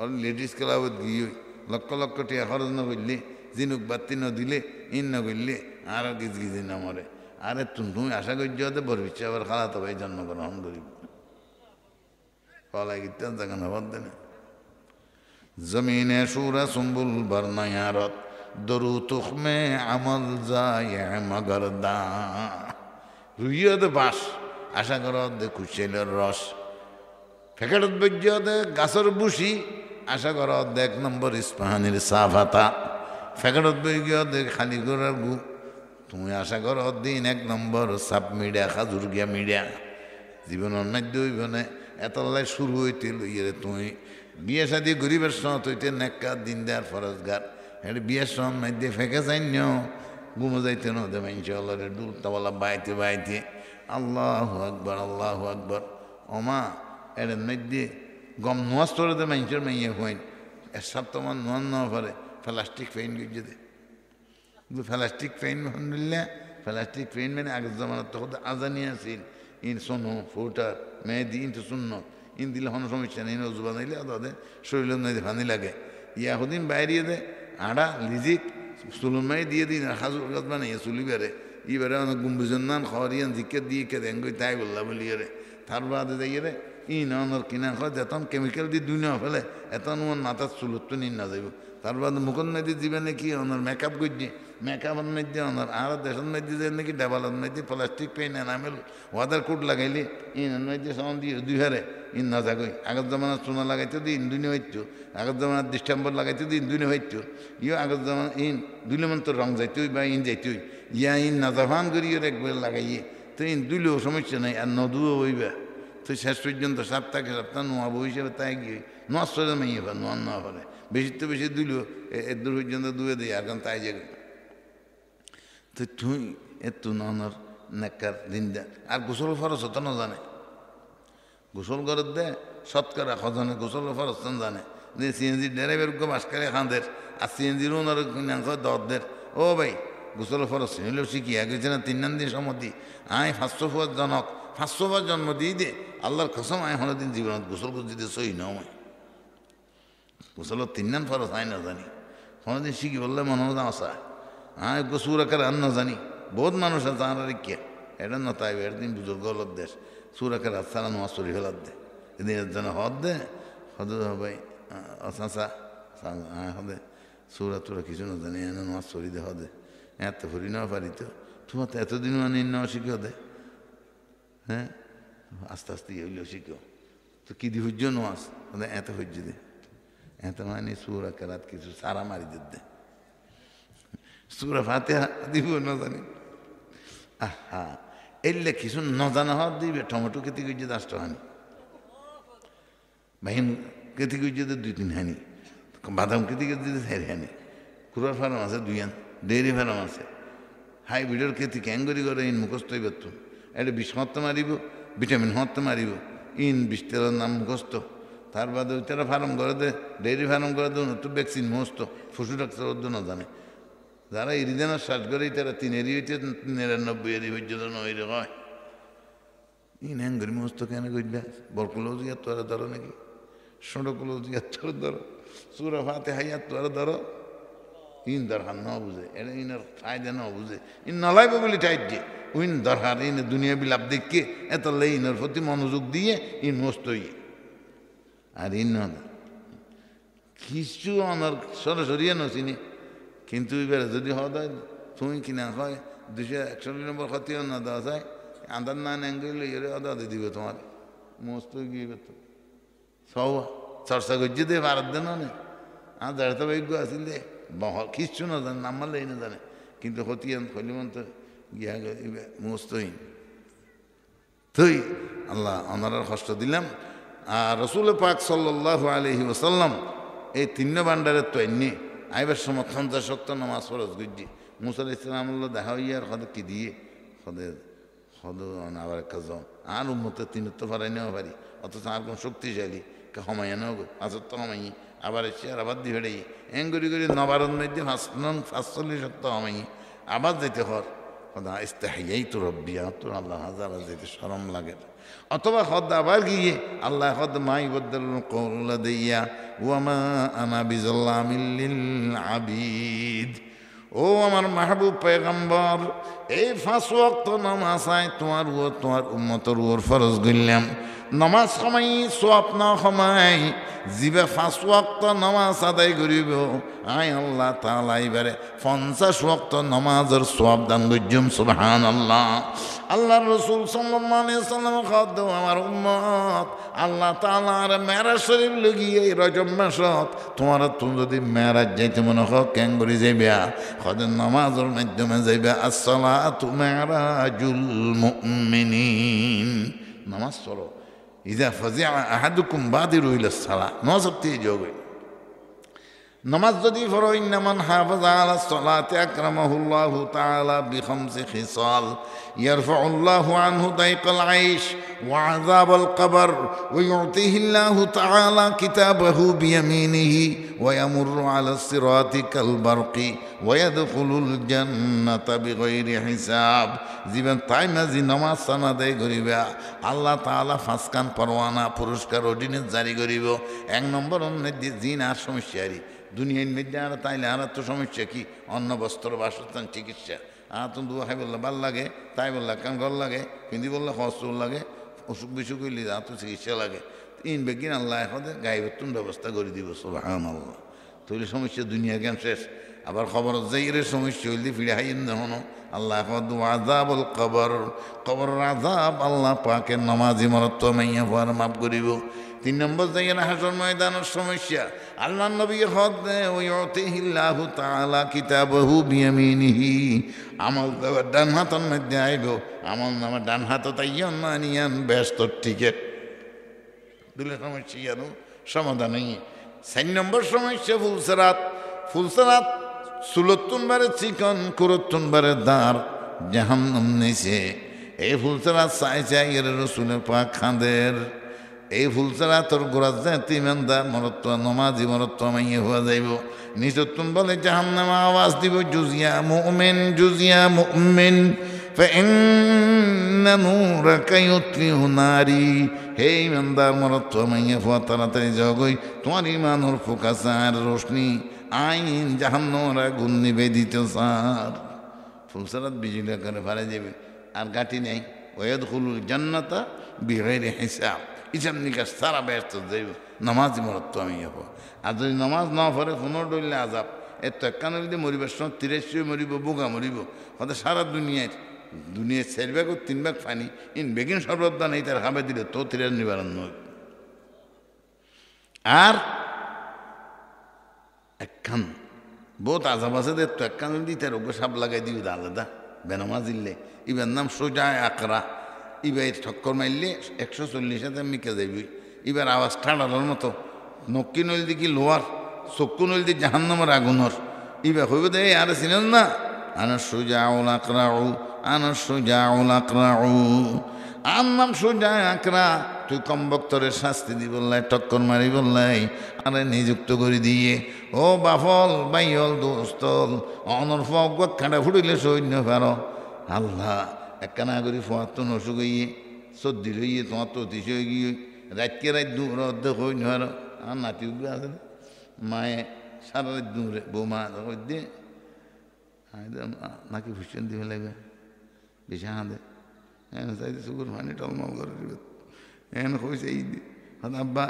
ওর লেডিস ক্লাবত গিয়ে লক্ষ লক্ষ টিয়া খরচ না করলে জিনুক বাতি ন দিলে ইন না করলে আরও গিজ গিজি না মরে আরে তুমি আশা করছি হতে বড় ইচ্ছা আবার খালাতো ভাই জন্মগ্রহণ করিব কলা গীতান জাগানো বলতে না জমিনে সুরা সুম্বুল বর্ণয়ারত দরু তুখমে আমল যায় মগর দা রুইয়তে বাস আশা করত দে কুশেলের রস ফেকারত বৈজ্যতে গাছের বুসি আশা করত দে 1 নম্বর ইস্পাহানির সাফাতা ফেকারত বৈজ্ঞতে খালি করার গু তুমি আশা করো দিন 1 নম্বর সাপ মিডিয়া খাজুর গিয়া মিডিয়া জীবনের মধ্যে হইবনে এতলাই শুরু হইতে লইয়ে তুমি বিয়ে শাদি গরিবের সঙ্গে হইতে নেকা দিন দেয়ার ফরজগার এটা বিয়ের সঙ্গে মধ্যে ফেঁকে যাই ঘুমো যাইতে ন দে ইনশাআল্লাহ ডুলতাওয়ালা বাইতে বাইতে আল্লাহু আকবার ওমা এর মধ্যে গম নোয়াজ তোরে দে মানুষের মাইয়ে হইন এর সব তোমার নোয়ান না পারে প্লাস্টিক ফেইন গিয়ে দে প্লাস্টিক ফেইন আলহামদুলিল্লাহ প্লাস্টিক ফেইন মানে আগের জমানার তো আজানি আছিল ইন শোনো ফোটার মেহেদি ইন তো শূন্য ইন দিলে কোনো সমস্যা নেই নজু বানাইলে তাদের শরীর নদী ফানি লাগে ইয়াহুদিন বাইরিয়ে দে আড়া লিজিক সুলুমাই দিয়ে দিন হাজুর গাছ বানাইয়ে চুলি বেড়ে ইবারে অনেক গুম্বুজন নান খাওয়ারিয়ান জিকে দিয়ে কে দেঙ্গই তাই বললা বলিয়ে রে তার বাদে যাইয়ে রে অনর কিনা হয় যেতন কেমিক্যাল দিয়ে দুনিয়া ফেলে এতন ওর মাথার চুলতো নিন না যাইব তারপর মুখর মধ্যে দিবে নাকি অনর মেকআপ করছে মেকআপের মধ্যে অনর আর দেশের মধ্যে যে নাকি ডেবালের মধ্যে প্লাস্টিক পেন এনামেল ওয়াদার কোট লাগাইলি ইনের মধ্যে সামান দিয়ে দুই হারে ইন না যাগই আগের জমানার চুনা লাগাইতে দিয়ে ইন্দুনি হইতো আগের জমানার ডিস্টেম্বর লাগাইতে দিয়ে ইন্দুনি হইতো ইও আগের জমানা ইন দুইলে মন তো রং যাইতই বা ইন যাইতই ইয়া ইন নাজাফান করিয়ে একবার লাগাইয়ে তো ইন দুইলেও সমস্যা নাই আর নদুও হইবা তো শেষ পর্যন্ত সাতটাকে সপ্তাহ নোয়াবো হিসেবে তাই গিয়ে নোয়ার সরে মাইয়ে পারে নোয়ার নোয়া পারে বেশি তো বেশি দুইলেও এর দূর পর্যন্ত দুয়ে দিই আর তাই যাবে তো তুই এত নর নেকার দিন দে আর গোসল ফরস হতো না জানে গোসল করে দে শতকরা খজনে গোসল ফরস জানে যে সিএনজি ড্রাইভার বাসকারে খাঁদের আর সিএনজির ওনার দরদের ও ভাই গোসল ফরস হইলেও শিখিয়া গেছে না 3 দিন সম্মতি আয় 500 ফুয়ার জনক 500 বার জন্ম দিয়ে দে আল্লাহর কসম আয় হলো দিন জীবনত গোসল করে দিতে সই নয় গোসল 3 ফরস আয় না জানি কোনোদিন শিখি বললে মনে হতো আসা হ্যাঁ গোসুর আকার আর না জানি বহুত মানুষ আছে আর কে এটা না তাই একদিন বুজুর্গ হলত দেশ সুর আকার হাত সারা নোয়া চুরি হলার দে এদিন এর জন্য হদ দে হদ ভাই চাচা হ্যাঁ হদে সুরা তুরা কিছু না জানি এনে নোয়া চুরি দে হদে এত ফুরি নেওয়া পারি তো তোমার তো এতদিন মানে নেওয়া শিখেও দে হ্যাঁ আস্তে আস্তে হইলেও শিখেও তো কি দি হজ্য নোয়াস এত হজ্য দে এত মানে সুর আকার কিছু সারা মারি দে সুরা ফাতিহা দিব না জানি আহা এলে কিছু নজানা হওয়ার দিবে টমেটো কেতে গিয়ে 10 টাকা হানি বাহিন কেতে গিয়ে 2-3 হানি বাদাম কেতে গিয়ে 4 হানি কুড়ার ফার্ম আছে 2 আন ডেয়ারি ফার্ম আছে হাইব্রিডের কেতে ক্যাঙ্গরি করে ইন মুখস্থ হইবার তো এটা বিষ মত মারিব ভিটামিন মত মারিব ইন 20 তেলার নাম মুখস্থ তার বাদে ওইটারা ফার্ম করে দে ডেয়ারি ফার্ম করে দেন তো ভ্যাকসিন মুখস্থ পশু ডাক্তার অর্ধ না জানে যারা ইরিদানের শ্বাস করে তারা 3 হইতে 99 পর্যন্ত নইরে হয় ইন হ্যাঙ্গরি মস্ত কেন কইলা বরকুলো জিয়া তোরা ধরো নাকি সড়কুলো জিয়া তোর ধরো সুরা ফাতে হাইয়া তোরা ধরো ইন দরহার ন বুঝে এটা ইনার ফায়দা ন বুঝে ইন নলাইব বলে টাইট দিয়ে উইন দরহার ইন দুনিয়া বিলাপ দেখে এত লে ইনার প্রতি মনোযোগ দিয়ে ইন মস্ত ইয়ে আর ইন কিছু আমার সরাসরি নচিনি কিন্তু এবারে যদি হওয়া যায় তুমি কিনা হয় 261 নম্বর খতিও না দেওয়া যায় আন্দার না অ্যাঙ্গেল এর আদা দিয়ে দিবে তোমার মস্ত গিয়ে তো সব চর্চা করছে দে ভারত দেন না আর দেড়টা বৈজ্ঞ আসিল দে কিচ্ছু না জানে নাম মারলেই না জানে কিন্তু হতিয়ান খলিমন তো গিয়া মস্তহীন তুই আল্লাহ ওনার কষ্ট দিলাম আর রসুল পাক সাল্লাল্লাহু আলাইহি ওয়াসাল্লাম এই 3 ভান্ডারের তো এমনি আইবার সময় 50 শক্ত নামাজ ফরজ গুজি মুসা ইসলামুল্লাহ দেখা হইয়ার হদ কি দিয়ে হদের হদ আবার কাজ আর উম্মতের 3 তো ফারাই নেওয়া পারি অথচ আর কোন শক্তিশালী হমাইয়া নেওয়া গো আজর তো হমাই আবার এসে আর আবার দিয়ে বেড়াই এং করি করি নবারণ মধ্যে 45 শক্ত হমাই আবার যেতে হর হদা ইস্তাহিয়াই তো রব্বিয়া তোর আল্লাহ হাজার যেতে শরম লাগে অথবা হদ আবার গিয়ে আল্লাহ হদ মাই বদল কৌলা দিয়া ওয়ামা আনা বিজাল্লামিল লিল আবিদ ও আমার মাহবুব পয়গম্বর এই 5 ওয়াক্ত নামাজ আয় তোমার উম্মতর উপর ফরজ করলাম নামাজ সময় সওয়াব না সময় জিবে 5 ওয়াক্ত নামাজ আদায় করিব আয় আল্লাহ তাআলা এবারে 50 ওয়াক্ত নামাজের সওয়াব দান করজুম সুবহানাল্লাহ আল্লাহর রাসূল সাল্লাল্লাহু আলাইহি ওয়াসাল্লাম খাদ্য আমার উম্মত আল্লাহ তাআলা আর মেরাজ শরীফ লগিয়ে রজব মাসত তোমার তুমি যদি মেরাজ যাইতে মনে হয় কেন করে যাইবে খদ নামাজের মাধ্যমে যাইবে আসসালাতু মেরাজুল মুমিনিন নামাজ পড়ো ইজা ফাজিআ আহাদুকুম বাদিরু ইলা সালাহ নজরতে যোগে নামাজ যদি পড়ো ইন্নামান হাফাযা আলা সালাতি আকরামাহুল্লাহু তাআলা বিখামসি খিসাল ইয়ারফাউল্লাহু আনহু দাইকাল আইশ ওয়া আযাবাল কবর ওয়া ইউতিহিল্লাহু তাআলা কিতাবাহু বিয়ামিনিহি ওয়া ইয়ামুররু আলা সিরাতি কাল বারকি ওয়া ইয়াদখুলুল জান্নাতা বিগাইরি হিসাব জীবন তাই মাঝি নামাজ সানা দেয় করিবা আল্লাহ তাআলা ফাসকান পরওয়ানা পুরস্কার অর্ডিনেন্স জারি করিব 1 নম্বর অন্যদি জিন আর সমস্যারি দুনিয়ার মধ্যে আর তাইলে আর তো সমস্যা কি অন্ন বস্ত্র বাসস্থান চিকিৎসা আর তো দুয়া খাই বললে ভাল লাগে তাই বললা কান ঘর লাগে হিন্দি বললে হস্ত লাগে অসুখ বিসুখ হইলে যা তো চিকিৎসা লাগে ইন বেগিন আল্লাহ এখন গাইবের ব্যবস্থা করে দিব সুবহানাল্লাহ। তৈরি সমস্যা দুনিয়া জ্ঞান শেষ। আবার খবর যাইরের সমস্যা হইলে ফিরে হাইন দেখুন আল্লাহ আযাবুল কবর, কবরের আযাব আল্লাহ পাকের নামাজি মরত্ব মাইয়া হওয়ার মাফ করিব। 3 নম্বর যাইয়ের হাসর ময়দানের সমস্যা আল্লাহ নবী হদ ওয়াতিহিল্লাহু তাআলা কিতাবাহু বিয়ামিনিহি, আমল দেওয়ার ডান হাতের মধ্যে আইব, আমল নামা ডান হাত তাইয়ান মানিয়ান ব্যস্ত টিকেট দুলে সমস্যা ইয়ানো সমাধান নেই। 4 নম্বর সমস্যা ফুলসরাত, ফুলসরাত 76 বারে চিকন 74 বারে দাঁড় জাহান্নাম নিছে। এই ফুলসরাত চাই চাই এর রসুলের পাক খাঁদের এই ফুলসরাতর গোড়া জাতি ইমানদার মরত্ব নমাজি মরত্ব মাইয়ে হওয়া যাইব। নিচতুন বলে জাহান্নাম আওয়াজ দিব জুজিয়া মুমিন জুজিয়া মুমিন ফাইন্না নূরাকা ইউতলিহু নারি, হে ইমানদার মরত্ব মাইয়ে হওয়া তাড়াতাড়ি জগই তোমার ইমানোর ফোকাসার রোশনি আইন জাহান্নামের আগুন নিবেদিত সার। ফুলসরাত বিজুলি করে ফারে যাবে আর গাটি নেই। ওয়াদখুলুল জান্নাতা বিগাইরি হিসাব, হিসাব নিকাশ সারা ব্যস্ত যাইব নামাজি মরত্ব আমি যাব। আর যদি নামাজ না পড়ে কোনো ডরলে আজাব এর তো একখান যদি মরিবার সময় 83 মরিব বোগা মরিব হয়তো সারা দুনিয়ায় দুনিয়ায় 4 ভাগ ও 3 ভাগ ফানি ইন বেগিন সর্বদা নেই তার হাবে দিলে তো 3 নিবারণ নয়। আর একখান বহুত আজাব আছে দে তো একখান যদি তার ওকে সাপ লাগাই দিবি আলাদা বেনামাজ দিলে ইবার নাম সোজা আকরা, ইবার ঠক্কর মারলে 140 মিকে যাবি। এবার আওয়াজ ঠাড়ানোর মতো নক্কি নইল দিকে লোয়ার চক্ষু নইল দি জাহান্নামের আগুনর ইবা হইব দে আর চিনেন না আনা সুজাউল আকরাউ আনা সুজাউল আকরাউ আর নাম সুজা আকরা। তুই কম বক্তরের শাস্তি দি বললাই টক্কর মারি বললাই আরে নিযুক্ত করে দিয়ে ও বাফল বাইল দোস্তল অনর ফক খাঁটা ফুটিলে সৈন্য পারো আল্লাহ একখানা করি ফোয়ার তো নসুক হইয়ে সর্দি হইয়ে তোমার তো অতিশয় গিয়ে রাতকে রাত দূর অর্ধেক হই নয় আর নাতি উঠবে আছে মায়ে সারা রাত দূরে বৌমা দিয়ে নাকি ভূষণ দিয়ে লাগবে বেশি হাঁদে এনে চাইতে চুকুর পানি টলমল করে দিবে এনে কইছে এই হদ আব্বা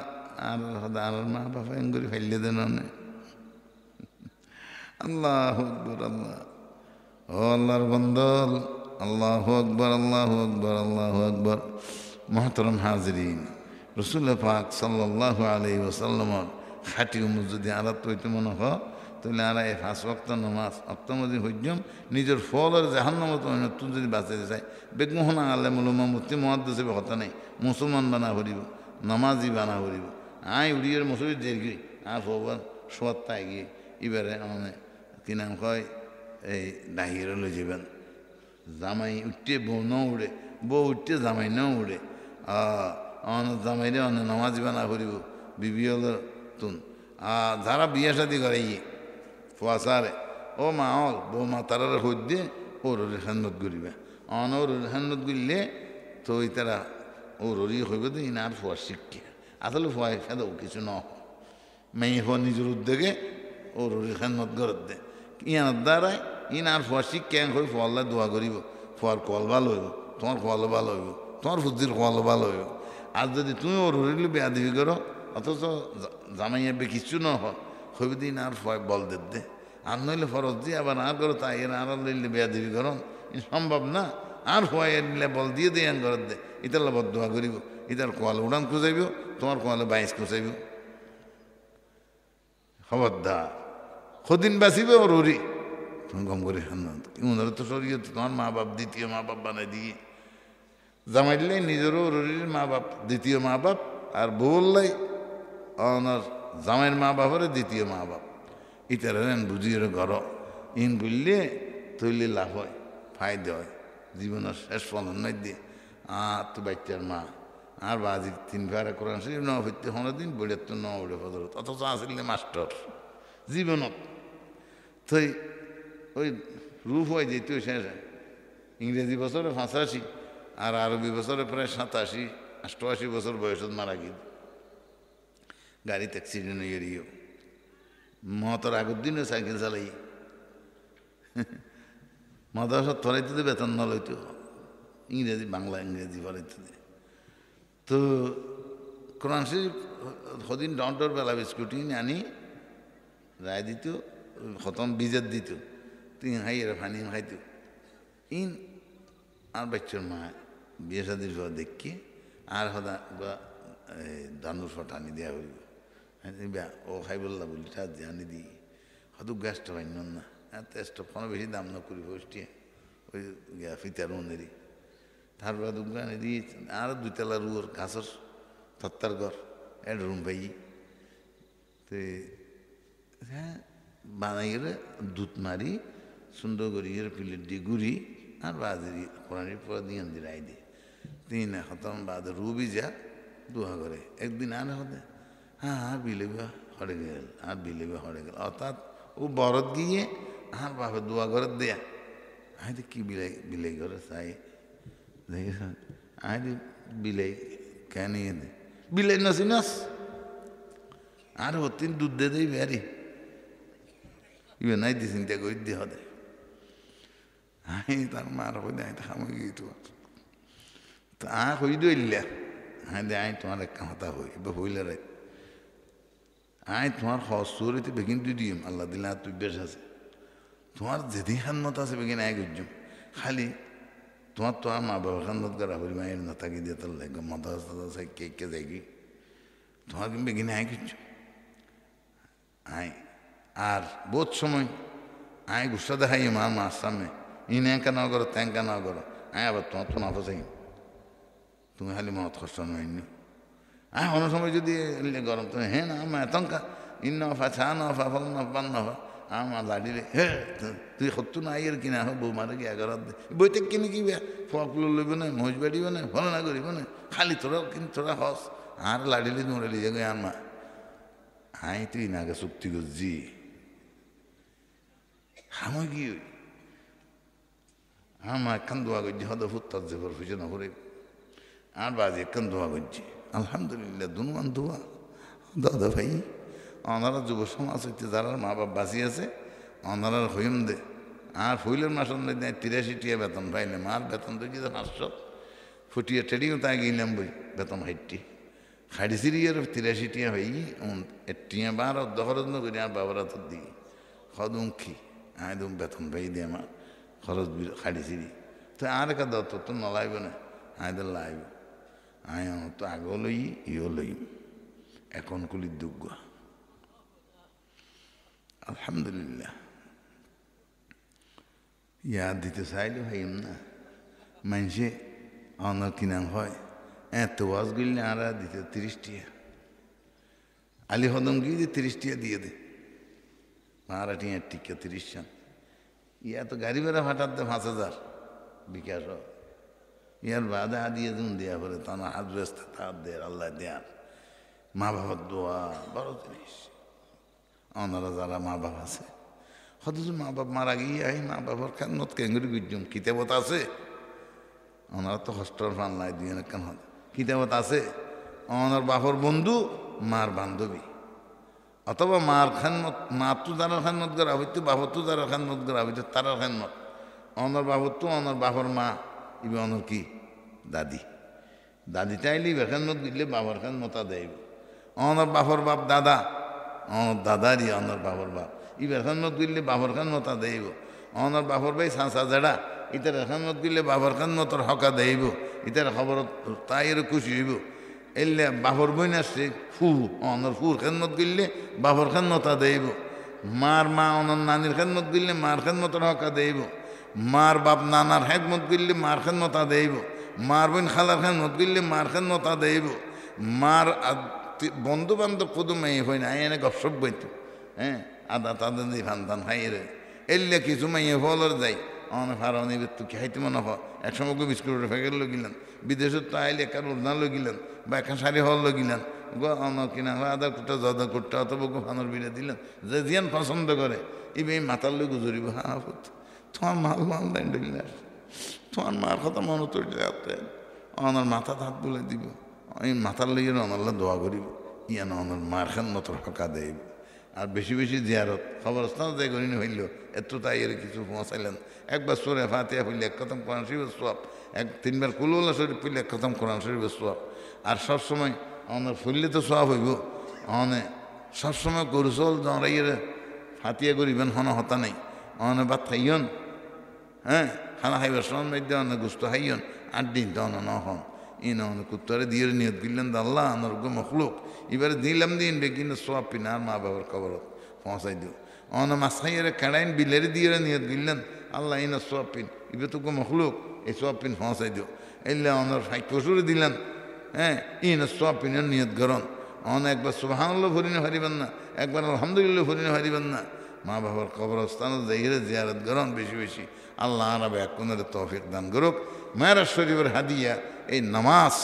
আর হদ আর মা বাবা এন করে ফেললে দেন আল্লাহ আকবর আল্লাহ ও আল্লাহর বন্দল আল্লাহ আকবর আল্লাহ আকবর আল্লাহ আকবর। মহতরম হাজরিন, রসুল পাক সাল্লাল্লাহু আলাইহি ওয়াসাল্লামর খাঁটি উম্মত যদি আরাত হইতে মনে হয় তাহলে আর এই 5 ওয়াক্ত নামাজ অক্তমদি হইজম নিজের ফল আর জাহান্নাম তুন যদি বাঁচাইতে চাই বেগমোহনা আলেম উলামা মুফতি মুহাদ্দিস কথা নেই মুসলমান বানা ভরিব নামাজি বানা ভরিব আয় উড়িয়ের মুসলিম দেরগি আর ফোবার সোয়াত্তায় গিয়ে এবারে মানে কি নাম কয় এই ডাহিরে লই যাবেন জামাই উঠতে বউ ন উড়ে বউ উঠতে জামাই ন উড়ে জামাইরে অনেক নামাজি বানা ভরিব বিবি হল তুন আর যারা বিয়ে শাদি করে ইয়ে ফুয়াশারে ও মা অল বউ মা তারা হইত দিয়ে ওর হেন্নত করিবে ওর হেন্নত করলে তো ওই তারা ওর হইবে তো ইনার ফুয়ার শিক্ষা আসলে ফুয়াই ফেদাও কিছু ন মেয়ে ফুয়া নিজের উদ্যোগে ওর হেন্নত গরত দে ইয়ার দ্বারাই ইনার ফুয়ার শিক্ষা হয়ে ফুয়াল্লা দোয়া করিব ফুয়ার কল ভালো হইব তোমার খোয়ালো ভালো হইব তোমার ফুদ্দির খোয়ালো ভালো হইব। আর যদি তুমি ওর বেয়া দিবি করো অথচ জামাইয়া বে কিছু ন হইবে দিন আর বল দে আর নইলে ফরজ দিয়ে আবার আর করো তাই এর আর লইলে বেয়া দিবি করো সম্ভব না আর হওয়াই নিলে বল দিয়ে দিয়ে ঘর দে ইতার বদোয়া করিব ইতার কোয়ালে উড়ান খুঁজাইব তোমার কোয়ালে 22 খুঁজাইব খবরদার সদিন বাঁচিবে ওর ওরি তুমি গম করে উনারা তো সরিয়ে তোমার মা বাপ দ্বিতীয় মা বাপ বানাই দিয়ে জামাই দিলে নিজেরও রুরির মা বাপ দ্বিতীয় মা বাপ আর বললাই অনার জামাইয়ের মা বাপের দ্বিতীয় মা বাপ ইতার বুঝিয়ে ঘর ইন করলে তৈলে লাভ হয় ফায়দা হয় জীবনের শেষ ফলন নাই দিয়ে আর তো বাচ্চার মা আর বাজি 3 ভাড়া কোরআন শরীফ ন হইতে 15 দিন বেড়ে তো ন উড়ে ফজরত অথচ আসলে মাস্টার জীবনত তুই ওই রূপ হয় যেতে শেষ ইংরেজি বছরে 85 আর আরবি বছরে প্রায় 87-88 বছর বয়সত মারা গিয়ে গাড়িতে অ্যাক্সিডেন্ট হয়ে গিয়েও মহতর আগের দিনও সাইকেল চালাই মাদ্রাসা ফরাইতে বেতন ন লইতো ইংরেজি বাংলা ইংরেজি ফরাইতে তো কোরআন শরীফ সদিন ডন্টর বেলা বিস্কুট আনি রায় দিত খতম বিজত দিত তুই হাইয়ের ফানি খাইত ইন আর বাচ্চার মা বিয়ে শাদির পর দেখি আর সদা দানুর ফটানি দেওয়া হইব ও খাই বললা বলি তা জানি দিই হয়তো গ্যাসটা পাইন না তেজটা কোনো বেশি দাম না করি বসটিয়ে ওই ফিতার মনেরই তারপর দুগানি দিয়ে আর দুইতলা রুয়ার ঘাসর তত্তার ঘর একটা রুম পাই তো হ্যাঁ বানাই গেলে দুধ মারি সুন্দর করি প্লেট দিয়ে গুড়ি আর বাজারি কোরআনের পরে দিয়ে রায় দিই তিন খতম বাদ রুবি যা দোয়া করে একদিন আর হতে হ্যাঁ আর বিলেবে হরে গেল আর বিলেবে হরে গেল অর্থাৎ ও বরত গিয়ে আর বাপে দোয়া করে দেয়া আয় কি বিলাই বিলাই করে চাই দেখেছ আয় বিলাই কেন দে বিলাই নাসি নাস আর হতিন দুধ দে দেই বেরি ইবে নাই দি চিন্তা করে দিয়ে হদে আই তার মার হয়ে দেয় খামে গিয়ে তো তা হই দইলা হ্যাঁ দে আই তোমার এক কথা হই এবার হইলে রে আই তোমার হসুরিতে বেগিন তুই দিম আল্লাহ দিলে আর তুই বেশ আছে তোমার যেদি খান্নত আছে বেগিন আয় গুজম খালি তোমার তো আর মা বাবা খান্নত করা হরি মায়ের না থাকি দিয়ে তোর লাগে মাথা আছে কে কে যাই তোমার কিন্তু বেগিন আয় গুজম আয় আর বহুত সময় আয় গুসা দেখাই মার মার সামনে ইন একা না করো ত্যাঙ্কা না করো আয় আবার তোমার তো না ফসাই তুমি খালি মত কষ্ট নয়নি আয় অন্য সময় যদি গরম তুমি হ্যাঁ না আমার এতঙ্কা ইন নফা ছা নফা ফল নফা নফা আমার লাড়িলে হে তুই সত্য না আইয়ের কিনা হোক বউ মারে গিয়ে এগারত দে বইতে কিনে কি ফক লইব না মহিষ বাড়িব না ভালো না করিব না খালি তোরা কিন্তু তোরা হস আর লাড়িলে তোমরা লিজে গে আনমা আই তুই নাগে চুক্তি করছি হামই কি আমার একখান দোয়া করছি হদ ফুত্তার যে ফুসে না করে আর বাজে একখান দোয়া করছি আলহামদুলিল্লাহ দুনুমান দোয়া দাদা ভাই ওনারা যুব সমাজ হইতে যারা মা বাপ বাঁচি আছে ওনারা হইম দে আর ফুলের মাস দেয় 83 টিয়া বেতন পাইলে মার বেতন তো গিয়ে 500 ফুটিয়ে টেডিও তাই গেলাম বই বেতন হাইটটি খাড়ি সিরিয়ার 83 টিয়া হই টিয়া বার দখরত নকরি আর বাবারা তো দিই হদুমখি আয় দুম বেতন পাই দিয়ে আমার খরচ খাড়ি সিরি তো আর একা দত্ত তো নলাইব না আয়দের লাইব আয় তো আগেও লই ইও লই এখন কুলির দুগ্গ আলহামদুলিল্লাহ ইয়াদ দিতে চাইলেও হাইম না মানুষে অনার কিনাম হয় এত ওয়াজ গিললে আর দিতে 30 টিয়া আলি হদম গিয়ে 30 টিয়া দিয়ে দে মারা টিয়া টিকা 30 জন ইয়া তো গাড়ি ভাড়া ফাটার দে 5000 বিকাশ ইয়ার বাদে দিয়ে দুন দেওয়া পরে তখন হাত ব্যস্ত হাত দেয় আল্লাহ দেয়ার মা বাবার দোয়া বড় জিনিস ওনারা যারা মা বাপ আছে হয়তো মা বাপ মারা গিয়ে আই মা বাবার খান্নত কেঙ্গুরি গুজম কিতাবত আছে ওনারা তো হস্টেল ফান লাই দিয়ে কেন কিতাবত আছে ওনার বাপর বন্ধু মার বান্ধবী অথবা মার খান্নত মা তো যারা খান্নত করা হইতো বাপর তো যারা খান্নত করা হইতো তারার খান্নত ওনার বাপর তো ওনার বাপর মা ইবে অনর কি দাদি দাদি চাইলে খান্নত দিলে বাবার খান্নতা দেব অনর বাপর বাপ দাদা অনর দাদারই অনর বাপর বাপ ইবার খান্নত দিলে বাবার খান্নতা দেব অনর বাপর ভাই সাঁসা জেড়া ইতার খান্নত দিলে বাবার খান্নতর হকা দেব ইতার খবর তাই খুশি হইব এলে বাপর বইন আসছে ফু অনর ফুর খান্নত দিলে বাবার খান্নতা দেব মার মা অনর নানির খান্নত দিলে মার খান্নতর হকা দেব মার বাপ নানার হেকমত গিললে মার খান্নতা দেব মার বোন খালার খান্নত গিললে মার খান্নতা দেব মার বন্ধু বান্ধব কদু মেয়ে হয় না এনে গপসপ বইতো হ্যাঁ আদা তাদের দিয়ে ফান খাই রে এলে কিছু মেয়ে ফলর যাই অনেক ফারণি তুই খাইতে মনে হয় একসময় বিস্কুট ফেঁকে লগিলেন বিদেশত তো আইলে একার উড়না লগিলেন বা একা শাড়ি হল লগিলেন গো অন কিনা হয় আদার কুটা জদা কুটা অথবা গো ফানোর বিড়ে দিলেন যে জিয়ান পছন্দ করে ইবে মাথার লই গুজরিব হা ফুট তোমার মাল মাল দেন তোমার মার কথা মনে তৈরি রাখতে অনার মাথা হাত বলে দিব এই মাথার লইয়ে অনাল্লা দোয়া করিব ইয়ান অনার মার খান মতো হকা দেব আর বেশি বেশি জিয়ারত খবরস্থান যাই করিনি হইল এত তাই এর কিছু পৌঁছাইলেন একবার সোরে ফাতিয়া হইলে এক কথা 50 সব তিনবার কুলুল্লাহ শরীফ পড়লে খতম কোরআন শরীফের সোয়াব। আর সবসময় আমাদের ফুললে তো সোয়াব হইব, অনে সবসময় গরুসল জড়াইয়ের হাতিয়া করিবেন হতা নেই, অনে ভাত খাইয়ন, হ্যাঁ খানা খাইবার সময় মধ্যে অনেক গুস্ত খাইয়ন, 8 দিন তো নহন ই ননে কুত্তরে দিয়ে নিয়ত গিললেন আল্লাহ আনর্গ মখলুক এবারে দিলাম দিন কিন্তু সোয়াব পিন আর মা বাবার খবরত পৌঁছাই দিও। অনে মাছ খাইয়ারে কেড়াইন বিলের দিয়ে নিয়ত গিললেন আল্লাহ ইন সোয়াব পিন ইবে তো মখলুক এই সোয়াব পিন পৌঁছাই দিও। এলে অনর ফাইক পশুরে দিলেন, হ্যাঁ ইন সোয়াব পিনের নিয়ত গরন। অন একবার সুবহানাল্লাহ ভরিনে হারিবেন না, একবার আলহামদুলিল্লাহ ভরিনে হারিবেন না। মা বাবার কবরস্থান যাইরে জিয়ারত গরন বেশি বেশি। আল্লাহ আরবে এক কোনের তৌফিক দান করুক। মেরাজ শরীফের হাদিয়া এই নামাজ,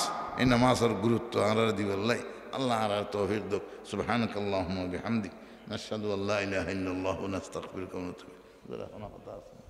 এই নামাজের গুরুত্ব আর দিবল্লাই আল্লাহ আর তৌফিক দোক। সুবহানাকাল্লাহুম্মা ওয়া বিহামদিক নাশহাদু আল্লা ইলাহা ইল্লাল্লাহু ওয়া নাস্তাগফিরুকা ওয়া নাতুবু ইলাইক।